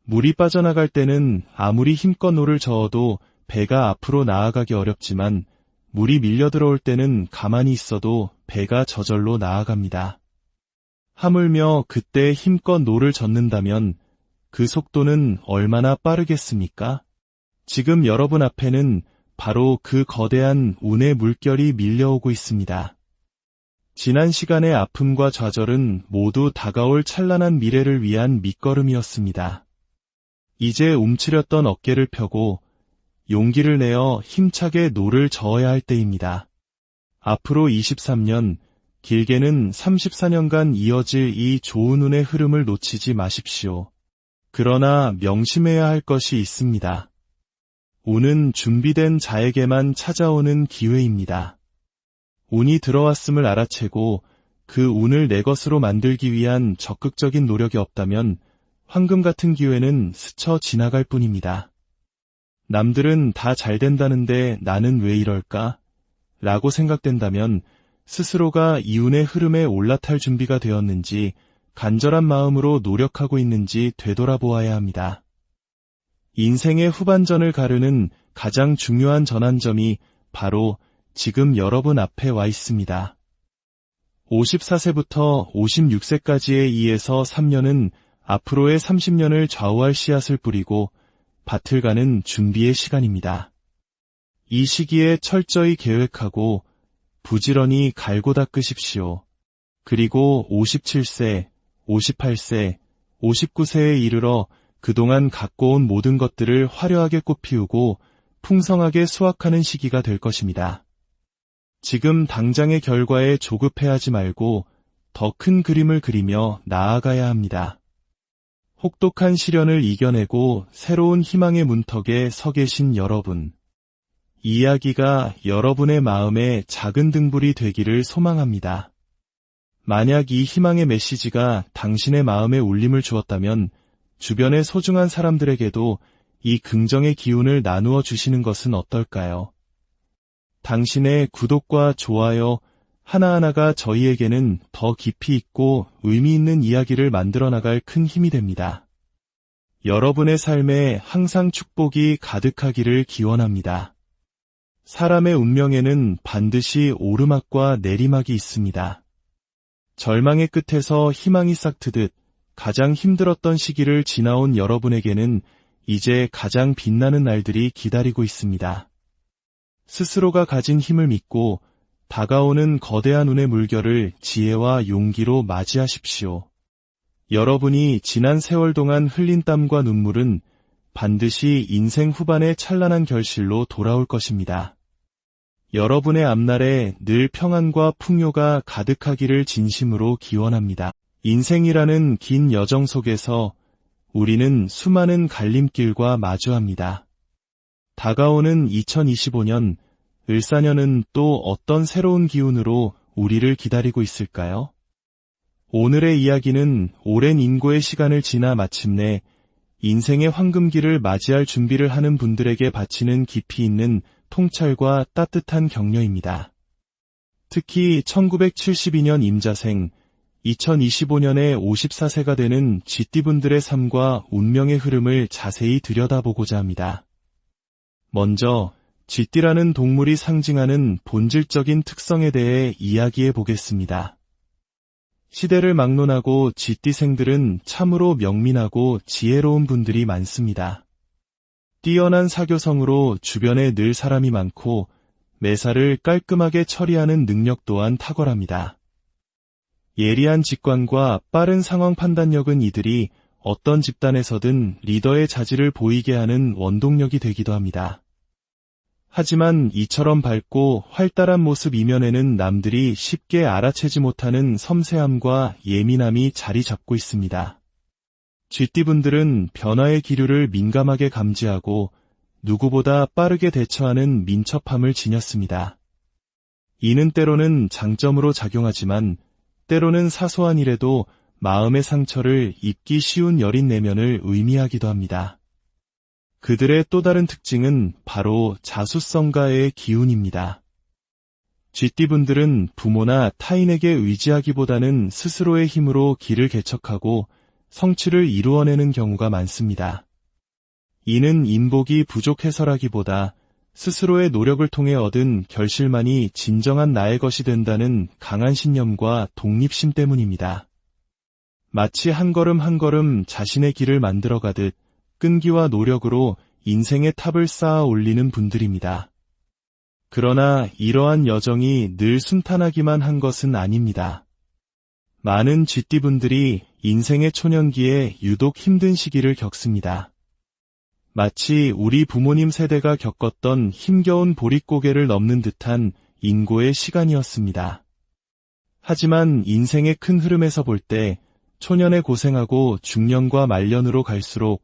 물이 빠져나갈 때는 아무리 힘껏 노를 저어도 배가 앞으로 나아가기 어렵지만 물이 밀려 들어올 때는 가만히 있어도 배가 저절로 나아갑니다. 하물며 그때 힘껏 노를 젓는다면 그 속도는 얼마나 빠르겠습니까? 지금 여러분 앞에는 바로 그 거대한 운의 물결이 밀려오고 있습니다. 지난 시간의 아픔과 좌절은 모두 다가올 찬란한 미래를 위한 밑거름이었습니다. 이제 움츠렸던 어깨를 펴고 용기를 내어 힘차게 노를 저어야 할 때입니다. 앞으로 23년, 길게는 34년간 이어질 이 좋은 운의 흐름을 놓치지 마십시오. 그러나 명심해야 할 것이 있습니다. 운은 준비된 자에게만 찾아오는 기회입니다. 운이 들어왔음을 알아채고 그 운을 내 것으로 만들기 위한 적극적인 노력이 없다면 황금 같은 기회는 스쳐 지나갈 뿐입니다. 남들은 다 잘 된다는데 나는 왜 이럴까? 라고 생각된다면 스스로가 이 운의 흐름에 올라탈 준비가 되었는지 간절한 마음으로 노력하고 있는지 되돌아보아야 합니다. 인생의 후반전을 가르는 가장 중요한 전환점이 바로 지금 여러분 앞에 와 있습니다. 54세부터 56세까지의 2에서 3년은 앞으로의 30년을 좌우할 씨앗을 뿌리고 밭을 가는 준비의 시간입니다. 이 시기에 철저히 계획하고 부지런히 갈고 닦으십시오. 그리고 57세, 58세, 59세에 이르러 그동안 갖고 온 모든 것들을 화려하게 꽃피우고 풍성하게 수확하는 시기가 될 것입니다. 지금 당장의 결과에 조급해하지 말고 더 큰 그림을 그리며 나아가야 합니다. 혹독한 시련을 이겨내고 새로운 희망의 문턱에 서 계신 여러분. 이 이야기가 여러분의 마음에 작은 등불이 되기를 소망합니다. 만약 이 희망의 메시지가 당신의 마음에 울림을 주었다면 주변의 소중한 사람들에게도 이 긍정의 기운을 나누어 주시는 것은 어떨까요? 당신의 구독과 좋아요 하나하나가 저희에게는 더 깊이 있고 의미 있는 이야기를 만들어 나갈 큰 힘이 됩니다. 여러분의 삶에 항상 축복이 가득하기를 기원합니다. 사람의 운명에는 반드시 오르막과 내리막이 있습니다. 절망의 끝에서 희망이 싹트듯 가장 힘들었던 시기를 지나온 여러분에게는 이제 가장 빛나는 날들이 기다리고 있습니다. 스스로가 가진 힘을 믿고 다가오는 거대한 운의 물결을 지혜와 용기로 맞이하십시오. 여러분이 지난 세월 동안 흘린 땀과 눈물은 반드시 인생 후반의 찬란한 결실로 돌아올 것입니다. 여러분의 앞날에 늘 평안과 풍요가 가득하기를 진심으로 기원합니다. 인생이라는 긴 여정 속에서 우리는 수많은 갈림길과 마주합니다. 다가오는 2025년, 을사년은 또 어떤 새로운 기운으로 우리를 기다리고 있을까요? 오늘의 이야기는 오랜 인고의 시간을 지나 마침내 인생의 황금기를 맞이할 준비를 하는 분들에게 바치는 깊이 있는 통찰과 따뜻한 격려입니다. 특히 1972년 임자생, 2025년에 54세가 되는 쥐띠분들의 삶과 운명의 흐름을 자세히 들여다보고자 합니다. 먼저 쥐띠라는 동물이 상징하는 본질적인 특성에 대해 이야기해 보겠습니다. 시대를 막론하고 쥐띠생들은 참으로 명민하고 지혜로운 분들이 많습니다. 뛰어난 사교성으로 주변에 늘 사람이 많고 매사를 깔끔하게 처리하는 능력 또한 탁월합니다. 예리한 직관과 빠른 상황 판단력은 이들이 어떤 집단에서든 리더의 자질을 보이게 하는 원동력이 되기도 합니다. 하지만 이처럼 밝고 활달한 모습 이면에는 남들이 쉽게 알아채지 못하는 섬세함과 예민함이 자리 잡고 있습니다. 쥐띠분들은 변화의 기류를 민감하게 감지하고 누구보다 빠르게 대처하는 민첩함을 지녔습니다. 이는 때로는 장점으로 작용하지만 때로는 사소한 일에도 마음의 상처를 입기 쉬운 여린 내면을 의미하기도 합니다. 그들의 또 다른 특징은 바로 자수성가의 기운입니다. 쥐띠분들은 부모나 타인에게 의지하기보다는 스스로의 힘으로 길을 개척하고 성취를 이루어내는 경우가 많습니다. 이는 인복이 부족해서라기보다 스스로의 노력을 통해 얻은 결실만이 진정한 나의 것이 된다는 강한 신념과 독립심 때문입니다. 마치 한 걸음 한 걸음 자신의 길을 만들어가듯 끈기와 노력으로 인생의 탑을 쌓아 올리는 분들입니다. 그러나 이러한 여정이 늘 순탄하기만 한 것은 아닙니다. 많은 쥐띠분들이 인생의 초년기에 유독 힘든 시기를 겪습니다. 마치 우리 부모님 세대가 겪었던 힘겨운 보릿고개를 넘는 듯한 인고의 시간이었습니다. 하지만 인생의 큰 흐름에서 볼 때 초년에 고생하고 중년과 말년으로 갈수록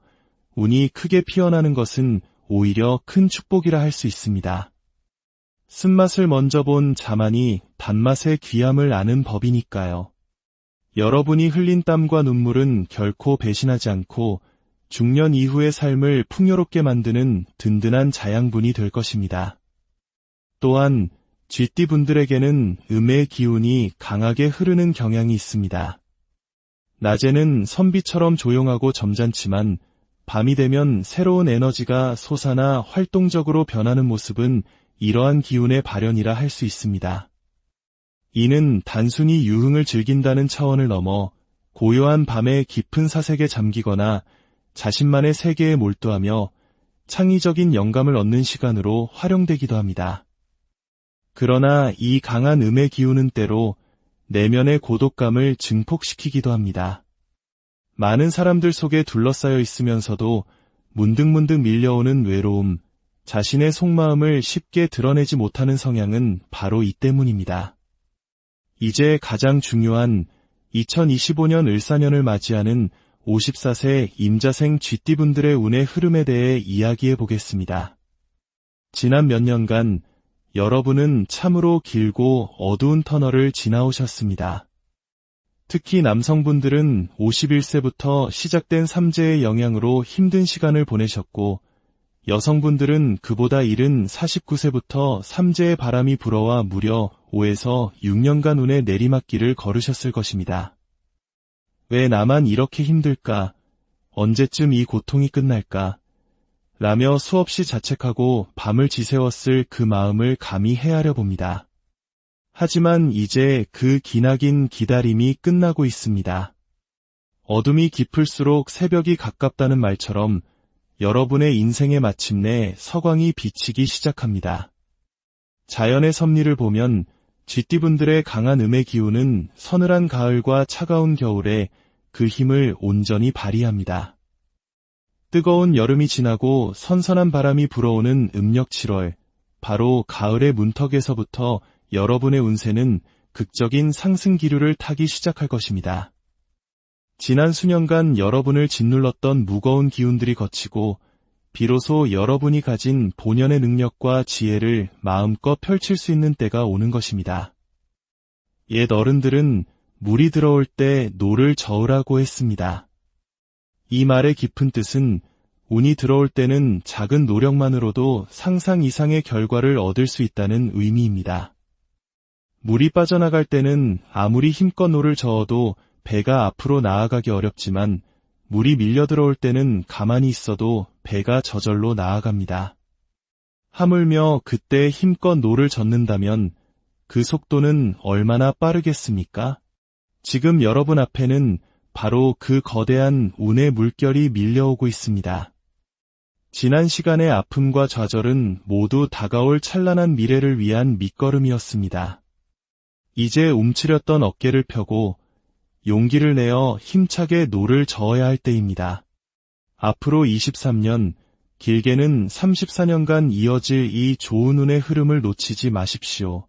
운이 크게 피어나는 것은 오히려 큰 축복이라 할 수 있습니다. 쓴맛을 먼저 본 자만이 단맛의 귀함을 아는 법이니까요. 여러분이 흘린 땀과 눈물은 결코 배신하지 않고 중년 이후의 삶을 풍요롭게 만드는 든든한 자양분이 될 것입니다. 또한 쥐띠분들에게는 음의 기운이 강하게 흐르는 경향이 있습니다. 낮에는 선비처럼 조용하고 점잖지만 밤이 되면 새로운 에너지가 솟아나 활동적으로 변하는 모습은 이러한 기운의 발현이라 할 수 있습니다. 이는 단순히 유흥을 즐긴다는 차원을 넘어 고요한 밤의 깊은 사색에 잠기거나 자신만의 세계에 몰두하며 창의적인 영감을 얻는 시간으로 활용되기도 합니다. 그러나 이 강한 음의 기운은 때로 내면의 고독감을 증폭시키기도 합니다. 많은 사람들 속에 둘러싸여 있으면서도 문득문득 밀려오는 외로움, 자신의 속마음을 쉽게 드러내지 못하는 성향은 바로 이 때문입니다. 이제 가장 중요한 2025년 을사년을 맞이하는 54세 임자생 쥐띠분들의 운의 흐름에 대해 이야기해 보겠습니다. 지난 몇 년간 여러분은 참으로 길고 어두운 터널을 지나오셨습니다. 특히 남성분들은 51세부터 시작된 삼재의 영향으로 힘든 시간을 보내셨고, 여성분들은 그보다 이른 49세부터 삼재의 바람이 불어와 무려 5에서 6년간 운의 내리막길을 걸으셨을 것입니다. 왜 나만 이렇게 힘들까? 언제쯤 이 고통이 끝날까? 라며 수없이 자책하고 밤을 지새웠을 그 마음을 감히 헤아려 봅니다. 하지만 이제 그 기나긴 기다림이 끝나고 있습니다. 어둠이 깊을수록 새벽이 가깝다는 말처럼 여러분의 인생에 마침내 서광이 비치기 시작합니다. 자연의 섭리를 보면 쥐띠분들의 강한 음의 기운은 서늘한 가을과 차가운 겨울에 그 힘을 온전히 발휘합니다. 뜨거운 여름이 지나고 선선한 바람이 불어오는 음력 7월, 바로 가을의 문턱에서부터 여러분의 운세는 극적인 상승 기류를 타기 시작할 것입니다. 지난 수년간 여러분을 짓눌렀던 무거운 기운들이 거치고 비로소 여러분이 가진 본연의 능력과 지혜를 마음껏 펼칠 수 있는 때가 오는 것입니다. 옛 어른들은 물이 들어올 때 노를 저으라고 했습니다. 이 말의 깊은 뜻은 운이 들어올 때는 작은 노력만으로도 상상 이상의 결과를 얻을 수 있다는 의미입니다. 물이 빠져나갈 때는 아무리 힘껏 노를 저어도 배가 앞으로 나아가기 어렵지만 물이 밀려 들어올 때는 가만히 있어도 배가 저절로 나아갑니다. 하물며 그때 힘껏 노를 젓는다면 그 속도는 얼마나 빠르겠습니까? 지금 여러분 앞에는 바로 그 거대한 운의 물결이 밀려오고 있습니다. 지난 시간의 아픔과 좌절은 모두 다가올 찬란한 미래를 위한 밑거름이었습니다. 이제 움츠렸던 어깨를 펴고 용기를 내어 힘차게 노를 저어야 할 때입니다. 앞으로 23년, 길게는 34년간 이어질 이 좋은 운의 흐름을 놓치지 마십시오.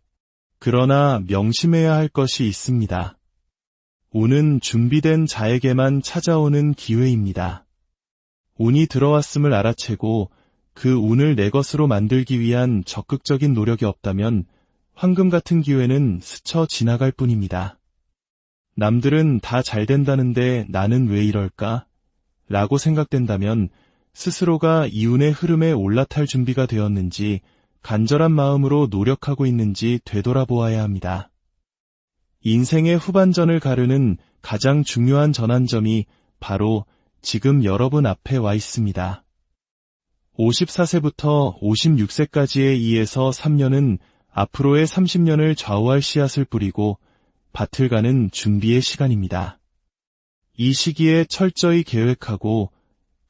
그러나 명심해야 할 것이 있습니다. 운은 준비된 자에게만 찾아오는 기회입니다. 운이 들어왔음을 알아채고 그 운을 내 것으로 만들기 위한 적극적인 노력이 없다면 황금 같은 기회는 스쳐 지나갈 뿐입니다. 남들은 다 잘 된다는데 나는 왜 이럴까? 라고 생각된다면 스스로가 이 운의 흐름에 올라탈 준비가 되었는지 간절한 마음으로 노력하고 있는지 되돌아보아야 합니다. 인생의 후반전을 가르는 가장 중요한 전환점이 바로 지금 여러분 앞에 와 있습니다. 54세부터 56세까지의 2에서 3년은 앞으로의 30년을 좌우할 씨앗을 뿌리고 밭을 가는 준비의 시간입니다. 이 시기에 철저히 계획하고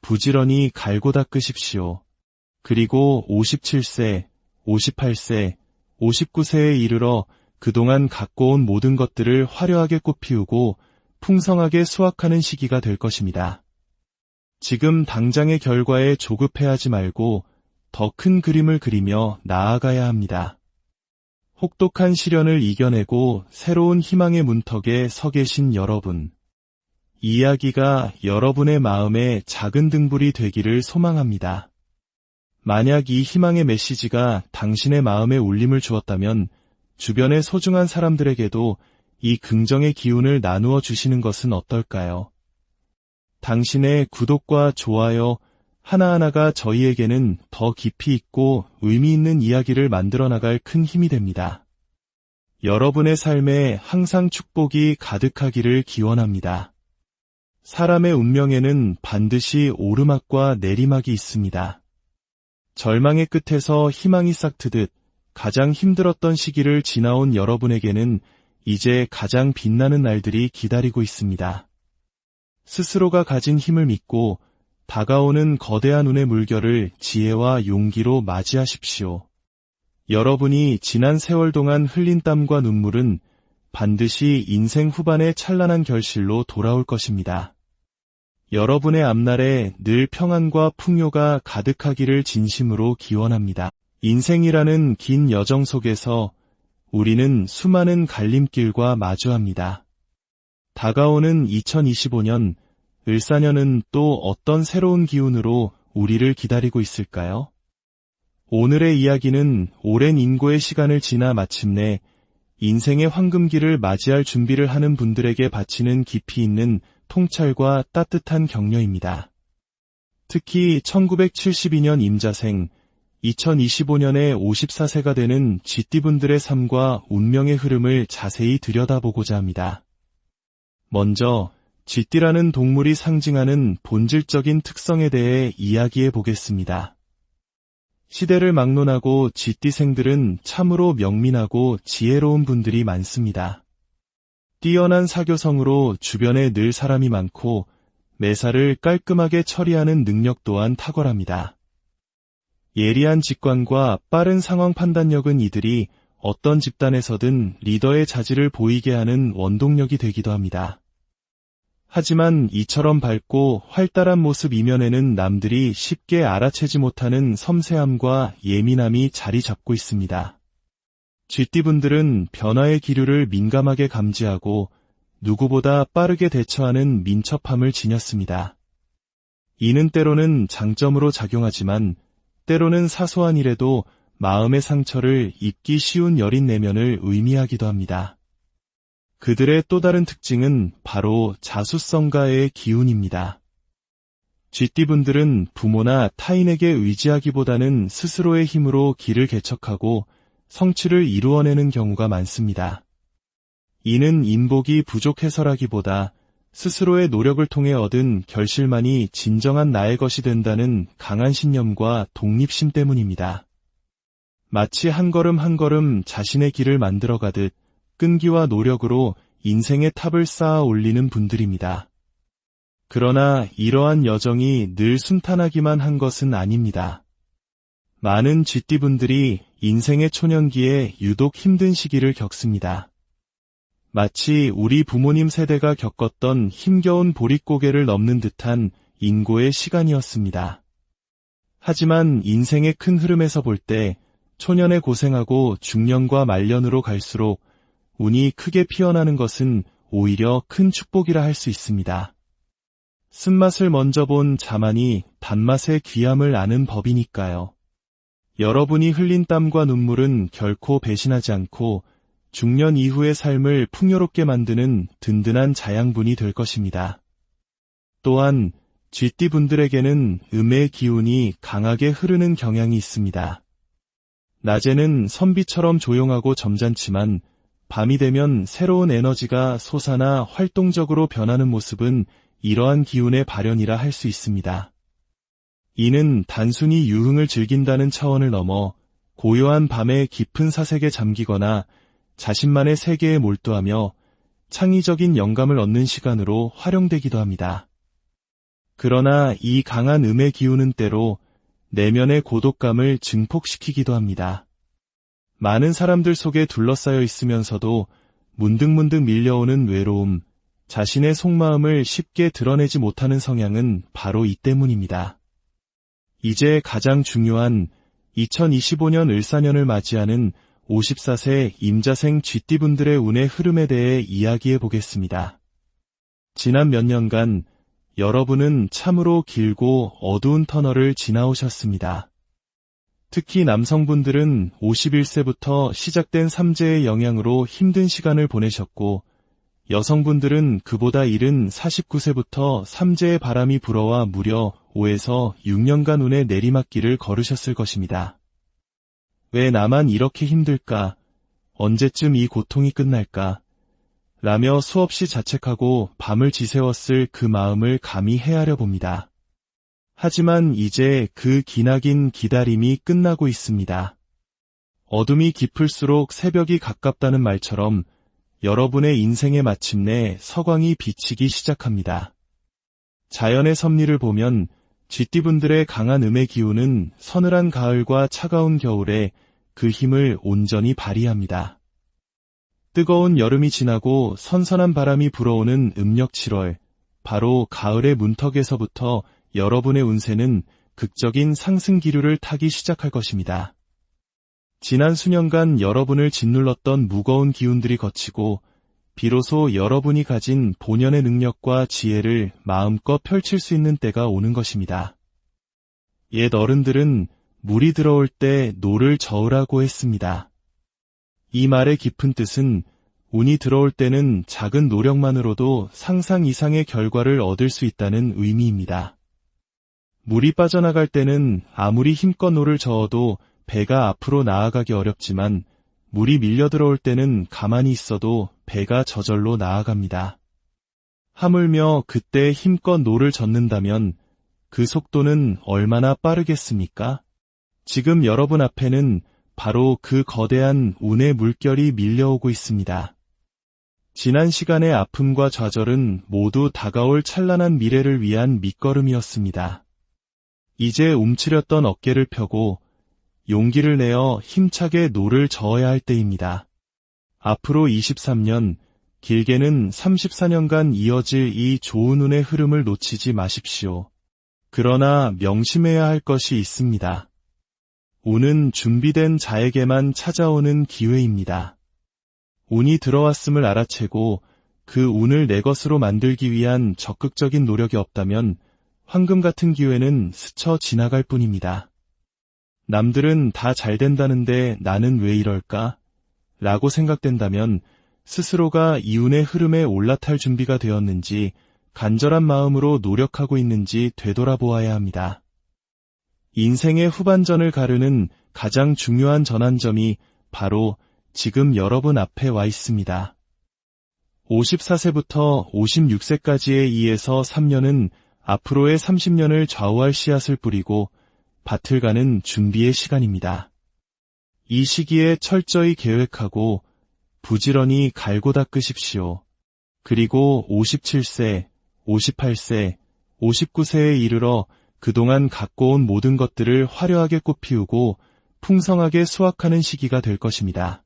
부지런히 갈고 닦으십시오. 그리고 57세, 58세, 59세에 이르러 그동안 갖고 온 모든 것들을 화려하게 꽃피우고 풍성하게 수확하는 시기가 될 것입니다. 지금 당장의 결과에 조급해하지 말고 더 큰 그림을 그리며 나아가야 합니다. 혹독한 시련을 이겨내고 새로운 희망의 문턱에 서 계신 여러분. 이 이야기가 여러분의 마음에 작은 등불이 되기를 소망합니다. 만약 이 희망의 메시지가 당신의 마음에 울림을 주었다면 주변의 소중한 사람들에게도 이 긍정의 기운을 나누어 주시는 것은 어떨까요? 당신의 구독과 좋아요 하나하나가 저희에게는 더 깊이 있고 의미 있는 이야기를 만들어 나갈 큰 힘이 됩니다. 여러분의 삶에 항상 축복이 가득하기를 기원합니다. 사람의 운명에는 반드시 오르막과 내리막이 있습니다. 절망의 끝에서 희망이 싹트듯 가장 힘들었던 시기를 지나온 여러분에게는 이제 가장 빛나는 날들이 기다리고 있습니다. 스스로가 가진 힘을 믿고 다가오는 거대한 운의 물결을 지혜와 용기로 맞이하십시오. 여러분이 지난 세월 동안 흘린 땀과 눈물은 반드시 인생 후반의 찬란한 결실로 돌아올 것입니다. 여러분의 앞날에 늘 평안과 풍요가 가득하기를 진심으로 기원합니다. 인생이라는 긴 여정 속에서 우리는 수많은 갈림길과 마주합니다. 다가오는 2025년, 을사년은 또 어떤 새로운 기운으로 우리를 기다리고 있을까요? 오늘의 이야기는 오랜 인고의 시간을 지나 마침내 인생의 황금기를 맞이할 준비를 하는 분들에게 바치는 깊이 있는 통찰과 따뜻한 격려입니다. 특히 1972년 임자생, 2025년에 54세가 되는 쥐띠분들의 삶과 운명의 흐름을 자세히 들여다보고자 합니다. 먼저 쥐띠라는 동물이 상징하는 본질적인 특성에 대해 이야기해 보겠습니다. 시대를 막론하고 쥐띠생들은 참으로 명민하고 지혜로운 분들이 많습니다. 뛰어난 사교성으로 주변에 늘 사람이 많고 매사를 깔끔하게 처리하는 능력 또한 탁월합니다. 예리한 직관과 빠른 상황 판단력은 이들이 어떤 집단에서든 리더의 자질을 보이게 하는 원동력이 되기도 합니다. 하지만 이처럼 밝고 활달한 모습 이면에는 남들이 쉽게 알아채지 못하는 섬세함과 예민함이 자리 잡고 있습니다. 쥐띠분들은 변화의 기류를 민감하게 감지하고 누구보다 빠르게 대처하는 민첩함을 지녔습니다. 이는 때로는 장점으로 작용하지만 때로는 사소한 일에도 마음의 상처를 입기 쉬운 여린 내면을 의미하기도 합니다. 그들의 또 다른 특징은 바로 자수성가의 기운입니다. 쥐띠분들은 부모나 타인에게 의지하기보다는 스스로의 힘으로 길을 개척하고 성취를 이루어내는 경우가 많습니다. 이는 인복이 부족해서라기보다 스스로의 노력을 통해 얻은 결실만이 진정한 나의 것이 된다는 강한 신념과 독립심 때문입니다. 마치 한 걸음 한 걸음 자신의 길을 만들어가듯 끈기와 노력으로 인생의 탑을 쌓아 올리는 분들입니다. 그러나 이러한 여정이 늘 순탄하기만 한 것은 아닙니다. 많은 쥐띠분들이 인생의 초년기에 유독 힘든 시기를 겪습니다. 마치 우리 부모님 세대가 겪었던 힘겨운 보릿고개를 넘는 듯한 인고의 시간이었습니다. 하지만 인생의 큰 흐름에서 볼 때 초년에 고생하고 중년과 말년으로 갈수록 운이 크게 피어나는 것은 오히려 큰 축복이라 할 수 있습니다. 쓴맛을 먼저 본 자만이 단맛의 귀함을 아는 법이니까요. 여러분이 흘린 땀과 눈물은 결코 배신하지 않고 중년 이후의 삶을 풍요롭게 만드는 든든한 자양분이 될 것입니다. 또한 쥐띠분들에게는 음의 기운이 강하게 흐르는 경향이 있습니다. 낮에는 선비처럼 조용하고 점잖지만 밤이 되면 새로운 에너지가 솟아나 활동적으로 변하는 모습은 이러한 기운의 발현이라 할 수 있습니다. 이는 단순히 유흥을 즐긴다는 차원을 넘어 고요한 밤의 깊은 사색에 잠기거나 자신만의 세계에 몰두하며 창의적인 영감을 얻는 시간으로 활용되기도 합니다. 그러나 이 강한 음의 기운은 때로 내면의 고독감을 증폭시키기도 합니다. 많은 사람들 속에 둘러싸여 있으면서도 문득문득 밀려오는 외로움, 자신의 속마음을 쉽게 드러내지 못하는 성향은 바로 이 때문입니다. 이제 가장 중요한 2025년 을사년을 맞이하는 54세 임자생 쥐띠분들의 운의 흐름에 대해 이야기해 보겠습니다. 지난 몇 년간 여러분은 참으로 길고 어두운 터널을 지나오셨습니다. 특히 남성분들은 51세부터 시작된 삼재의 영향으로 힘든 시간을 보내셨고, 여성분들은 그보다 이른 49세부터 삼재의 바람이 불어와 무려 5에서 6년간 운의 내리막길을 걸으셨을 것입니다. 왜 나만 이렇게 힘들까? 언제쯤 이 고통이 끝날까? 라며 수없이 자책하고 밤을 지새웠을 그 마음을 감히 헤아려 봅니다. 하지만 이제 그 기나긴 기다림이 끝나고 있습니다. 어둠이 깊을수록 새벽이 가깝다는 말처럼 여러분의 인생에 마침내 서광이 비치기 시작합니다. 자연의 섭리를 보면 쥐띠분들의 강한 음의 기운은 서늘한 가을과 차가운 겨울에 그 힘을 온전히 발휘합니다. 뜨거운 여름이 지나고 선선한 바람이 불어오는 음력 7월, 바로 가을의 문턱에서부터 여러분의 운세는 극적인 상승 기류를 타기 시작할 것입니다. 지난 수년간 여러분을 짓눌렀던 무거운 기운들이 거치고 비로소 여러분이 가진 본연의 능력과 지혜를 마음껏 펼칠 수 있는 때가 오는 것입니다. 옛 어른들은 물이 들어올 때 노를 저으라고 했습니다. 이 말의 깊은 뜻은 운이 들어올 때는 작은 노력만으로도 상상 이상의 결과를 얻을 수 있다는 의미입니다. 물이 빠져나갈 때는 아무리 힘껏 노를 저어도 배가 앞으로 나아가기 어렵지만 물이 밀려 들어올 때는 가만히 있어도 배가 저절로 나아갑니다. 하물며 그때 힘껏 노를 젓는다면 그 속도는 얼마나 빠르겠습니까? 지금 여러분 앞에는 바로 그 거대한 운의 물결이 밀려오고 있습니다. 지난 시간의 아픔과 좌절은 모두 다가올 찬란한 미래를 위한 밑거름이었습니다. 이제 움츠렸던 어깨를 펴고 용기를 내어 힘차게 노를 저어야 할 때입니다. 앞으로 23년, 길게는 34년간 이어질 이 좋은 운의 흐름을 놓치지 마십시오. 그러나 명심해야 할 것이 있습니다. 운은 준비된 자에게만 찾아오는 기회입니다. 운이 들어왔음을 알아채고 그 운을 내 것으로 만들기 위한 적극적인 노력이 없다면 황금 같은 기회는 스쳐 지나갈 뿐입니다. 남들은 다 잘 된다는데 나는 왜 이럴까? 라고 생각된다면 스스로가 이 운의 흐름에 올라탈 준비가 되었는지 간절한 마음으로 노력하고 있는지 되돌아보아야 합니다. 인생의 후반전을 가르는 가장 중요한 전환점이 바로 지금 여러분 앞에 와 있습니다. 54세부터 56세까지의 2에서 3년은 앞으로의 30년을 좌우할 씨앗을 뿌리고 밭을 가는 준비의 시간입니다. 이 시기에 철저히 계획하고 부지런히 갈고 닦으십시오. 그리고 57세, 58세, 59세에 이르러 그동안 갖고 온 모든 것들을 화려하게 꽃피우고 풍성하게 수확하는 시기가 될 것입니다.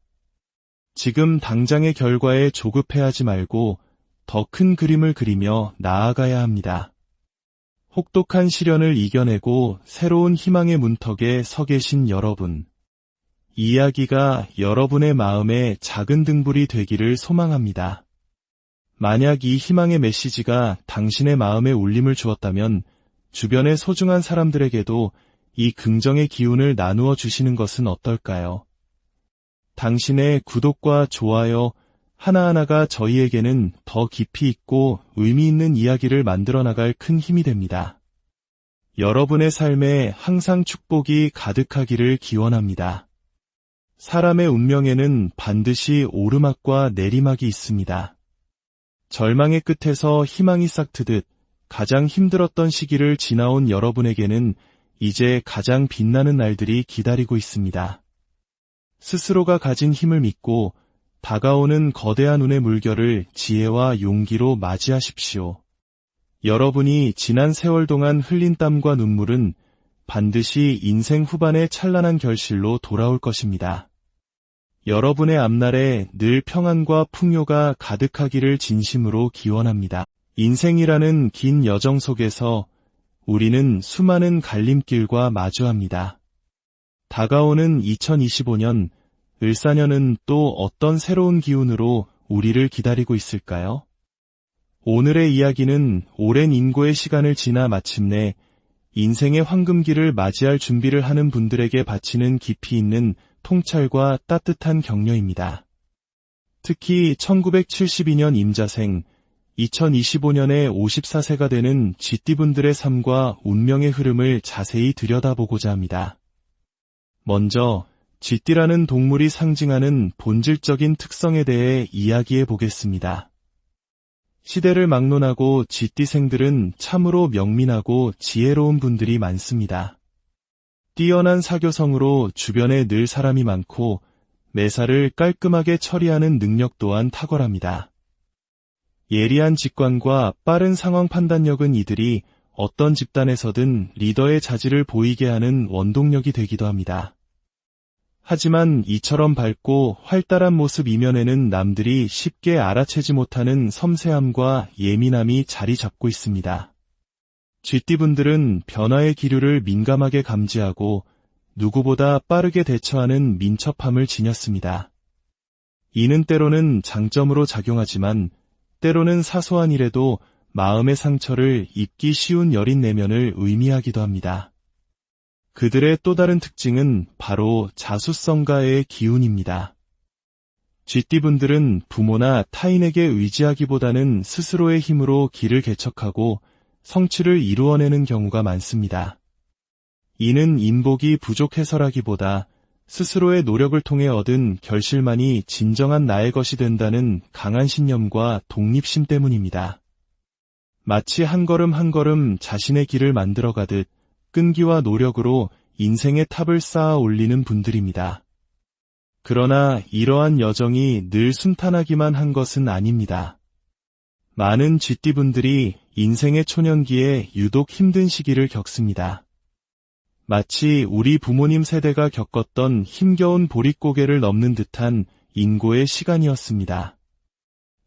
지금 당장의 결과에 조급해하지 말고 더 큰 그림을 그리며 나아가야 합니다. 혹독한 시련을 이겨내고 새로운 희망의 문턱에 서 계신 여러분. 이 이야기가 여러분의 마음에 작은 등불이 되기를 소망합니다. 만약 이 희망의 메시지가 당신의 마음에 울림을 주었다면 주변의 소중한 사람들에게도 이 긍정의 기운을 나누어 주시는 것은 어떨까요? 당신의 구독과 좋아요 하나하나가 저희에게는 더 깊이 있고 의미 있는 이야기를 만들어 나갈 큰 힘이 됩니다. 여러분의 삶에 항상 축복이 가득하기를 기원합니다. 사람의 운명에는 반드시 오르막과 내리막이 있습니다. 절망의 끝에서 희망이 싹트듯 가장 힘들었던 시기를 지나온 여러분에게는 이제 가장 빛나는 날들이 기다리고 있습니다. 스스로가 가진 힘을 믿고 다가오는 거대한 운의 물결을 지혜와 용기로 맞이하십시오. 여러분이 지난 세월 동안 흘린 땀과 눈물은 반드시 인생 후반의 찬란한 결실로 돌아올 것입니다. 여러분의 앞날에 늘 평안과 풍요가 가득하기를 진심으로 기원합니다. 인생이라는 긴 여정 속에서 우리는 수많은 갈림길과 마주합니다. 다가오는 2025년, 을사년은 또 어떤 새로운 기운으로 우리를 기다리고 있을까요? 오늘의 이야기는 오랜 인고의 시간을 지나 마침내 인생의 황금기를 맞이할 준비를 하는 분들에게 바치는 깊이 있는 통찰과 따뜻한 격려입니다. 특히 1972년 임자생, 2025년에 54세가 되는 쥐띠분들의 삶과 운명의 흐름을 자세히 들여다보고자 합니다. 먼저 쥐띠라는 동물이 상징하는 본질적인 특성에 대해 이야기해 보겠습니다. 시대를 막론하고 쥐띠생들은 참으로 명민하고 지혜로운 분들이 많습니다. 뛰어난 사교성으로 주변에 늘 사람이 많고 매사를 깔끔하게 처리하는 능력 또한 탁월합니다. 예리한 직관과 빠른 상황 판단력은 이들이 어떤 집단에서든 리더의 자질을 보이게 하는 원동력이 되기도 합니다. 하지만 이처럼 밝고 활달한 모습 이면에는 남들이 쉽게 알아채지 못하는 섬세함과 예민함이 자리 잡고 있습니다. 쥐띠분들은 변화의 기류를 민감하게 감지하고 누구보다 빠르게 대처하는 민첩함을 지녔습니다. 이는 때로는 장점으로 작용하지만 때로는 사소한 일에도 마음의 상처를 입기 쉬운 여린 내면을 의미하기도 합니다. 그들의 또 다른 특징은 바로 자수성가의 기운입니다. 쥐띠분들은 부모나 타인에게 의지하기보다는 스스로의 힘으로 길을 개척하고 성취를 이루어내는 경우가 많습니다. 이는 인복이 부족해서라기보다 스스로의 노력을 통해 얻은 결실만이 진정한 나의 것이 된다는 강한 신념과 독립심 때문입니다. 마치 한 걸음 한 걸음 자신의 길을 만들어가듯 끈기와 노력으로 인생의 탑을 쌓아 올리는 분들입니다. 그러나 이러한 여정이 늘 순탄하기만 한 것은 아닙니다. 많은 쥐띠분들이 인생의 초년기에 유독 힘든 시기를 겪습니다. 마치 우리 부모님 세대가 겪었던 힘겨운 보릿고개를 넘는 듯한 인고의 시간이었습니다.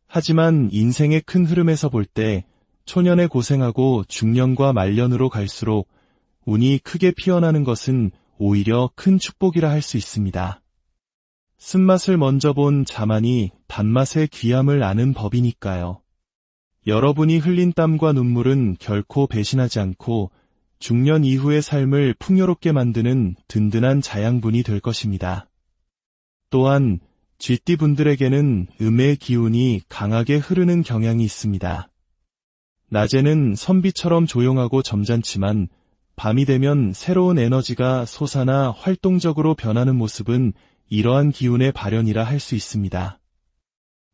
하지만 인생의 큰 흐름에서 볼 때 초년에 고생하고 중년과 말년으로 갈수록 운이 크게 피어나는 것은 오히려 큰 축복이라 할 수 있습니다. 쓴맛을 먼저 본 자만이 단맛의 귀함을 아는 법이니까요. 여러분이 흘린 땀과 눈물은 결코 배신하지 않고 중년 이후의 삶을 풍요롭게 만드는 든든한 자양분이 될 것입니다. 또한 쥐띠분들에게는 음의 기운이 강하게 흐르는 경향이 있습니다. 낮에는 선비처럼 조용하고 점잖지만 밤이 되면 새로운 에너지가 솟아나 활동적으로 변하는 모습은 이러한 기운의 발현이라 할 수 있습니다.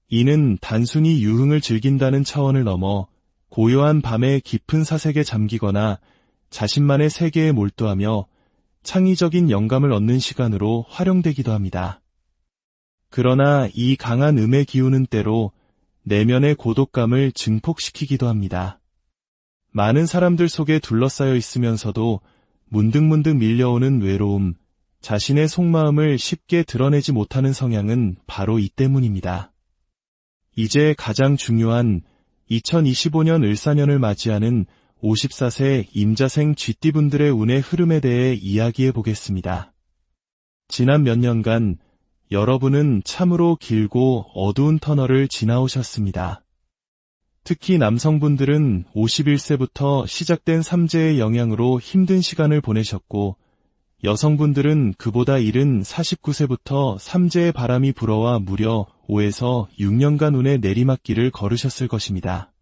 이는 단순히 유흥을 즐긴다는 차원을 넘어 고요한 밤의 깊은 사색에 잠기거나 자신만의 세계에 몰두하며 창의적인 영감을 얻는 시간으로 활용되기도 합니다. 그러나 이 강한 음의 기운은 때로 내면의 고독감을 증폭시키기도 합니다. 많은 사람들 속에 둘러싸여 있으면서도 문득문득 밀려오는 외로움, 자신의 속마음을 쉽게 드러내지 못하는 성향은 바로 이 때문입니다. 이제 가장 중요한 2025년 을사년을 맞이하는 54세 임자생 쥐띠분들의 운의 흐름에 대해 이야기해 보겠습니다. 지난 몇 년간 여러분은 참으로 길고 어두운 터널을 지나오셨습니다. 특히 남성분들은 51세부터 시작된 삼재의 영향으로 힘든 시간을 보내셨고, 여성분들은 그보다 이른 49세부터 삼재의 바람이 불어와 무려 5에서 6년간 운의 내리막길을 걸으셨을 것입니다.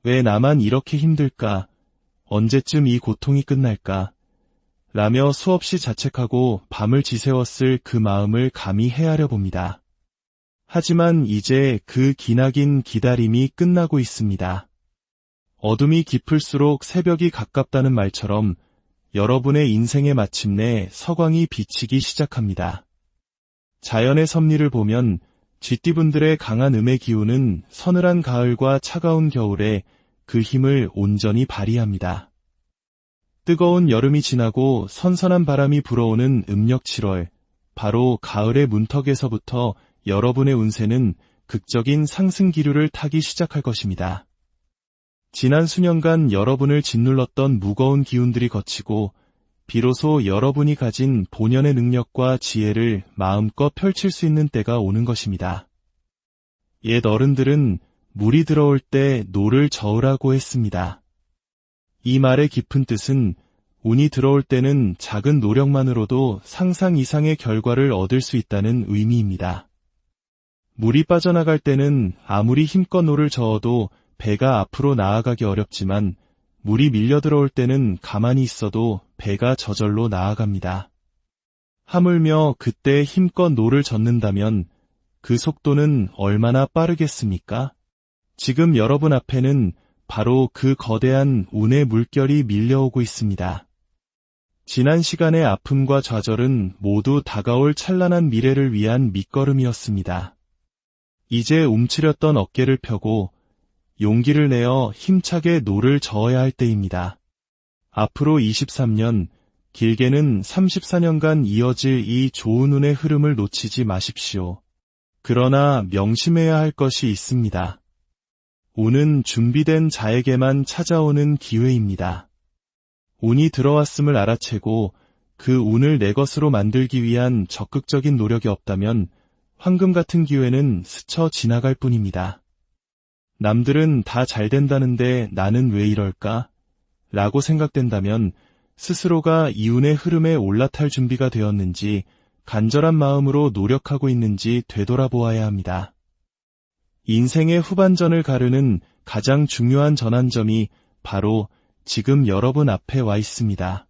왜 나만 이렇게 힘들까? 언제쯤 이 고통이 끝날까? 라며 수없이 자책하고 밤을 지새웠을 그 마음을 감히 헤아려 봅니다. 하지만 이제 그 기나긴 기다림이 끝나고 있습니다. 어둠이 깊을수록 새벽이 가깝다는 말처럼 여러분의 인생에 마침내 서광이 비치기 시작합니다. 자연의 섭리를 보면 쥐띠분들의 강한 음의 기운은 서늘한 가을과 차가운 겨울에 그 힘을 온전히 발휘합니다. 뜨거운 여름이 지나고 선선한 바람이 불어오는 음력 7월, 바로 가을의 문턱에서부터 여러분의 운세는 극적인 상승 기류를 타기 시작할 것입니다. 지난 수년간 여러분을 짓눌렀던 무거운 기운들이 걷히고 비로소 여러분이 가진 본연의 능력과 지혜를 마음껏 펼칠 수 있는 때가 오는 것입니다. 옛 어른들은 물이 들어올 때 노를 저으라고 했습니다. 이 말의 깊은 뜻은 운이 들어올 때는 작은 노력만으로도 상상 이상의 결과를 얻을 수 있다는 의미입니다. 물이 빠져나갈 때는 아무리 힘껏 노를 저어도 배가 앞으로 나아가기 어렵지만 물이 밀려 들어올 때는 가만히 있어도 배가 저절로 나아갑니다. 하물며 그때 힘껏 노를 젓는다면 그 속도는 얼마나 빠르겠습니까? 지금 여러분 앞에는 바로 그 거대한 운의 물결이 밀려오고 있습니다. 지난 시간의 아픔과 좌절은 모두 다가올 찬란한 미래를 위한 밑거름이었습니다. 이제 움츠렸던 어깨를 펴고 용기를 내어 힘차게 노를 저어야 할 때입니다. 앞으로 23년, 길게는 34년간 이어질 이 좋은 운의 흐름을 놓치지 마십시오. 그러나 명심해야 할 것이 있습니다. 운은 준비된 자에게만 찾아오는 기회입니다. 운이 들어왔음을 알아채고 그 운을 내 것으로 만들기 위한 적극적인 노력이 없다면 황금 같은 기회는 스쳐 지나갈 뿐입니다. 남들은 다 잘 된다는데 나는 왜 이럴까? 라고 생각된다면 스스로가 이 운의 흐름에 올라탈 준비가 되었는지 간절한 마음으로 노력하고 있는지 되돌아보아야 합니다. 인생의 후반전을 가르는 가장 중요한 전환점이 바로 지금 여러분 앞에 와 있습니다.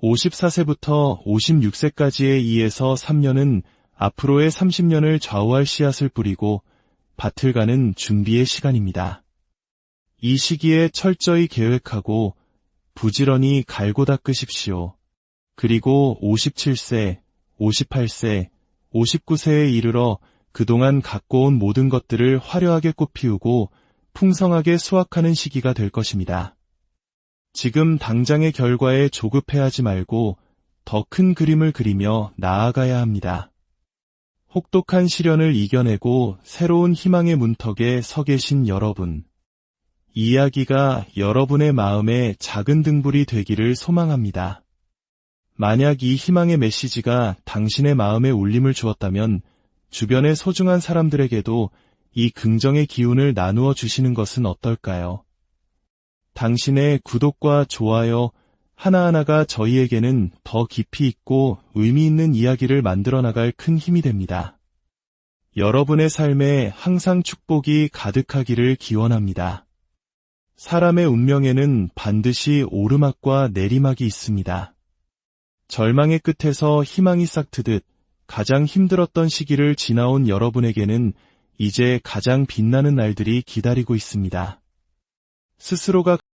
54세부터 56세까지의 2에서 3년은 앞으로의 30년을 좌우할 씨앗을 뿌리고 밭을 가는 준비의 시간입니다. 이 시기에 철저히 계획하고 부지런히 갈고 닦으십시오. 그리고 57세, 58세, 59세에 이르러 그동안 갖고 온 모든 것들을 화려하게 꽃피우고 풍성하게 수확하는 시기가 될 것입니다. 지금 당장의 결과에 조급해하지 말고 더 큰 그림을 그리며 나아가야 합니다. 혹독한 시련을 이겨내고 새로운 희망의 문턱에 서 계신 여러분. 이 이야기가 여러분의 마음에 작은 등불이 되기를 소망합니다. 만약 이 희망의 메시지가 당신의 마음에 울림을 주었다면 주변의 소중한 사람들에게도 이 긍정의 기운을 나누어 주시는 것은 어떨까요? 당신의 구독과 좋아요 하나하나가 저희에게는 더 깊이 있고 의미 있는 이야기를 만들어 나갈 큰 힘이 됩니다. 여러분의 삶에 항상 축복이 가득하기를 기원합니다. 사람의 운명에는 반드시 오르막과 내리막이 있습니다. 절망의 끝에서 희망이 싹트듯 가장 힘들었던 시기를 지나온 여러분에게는 이제 가장 빛나는 날들이 기다리고 있습니다. 스스로가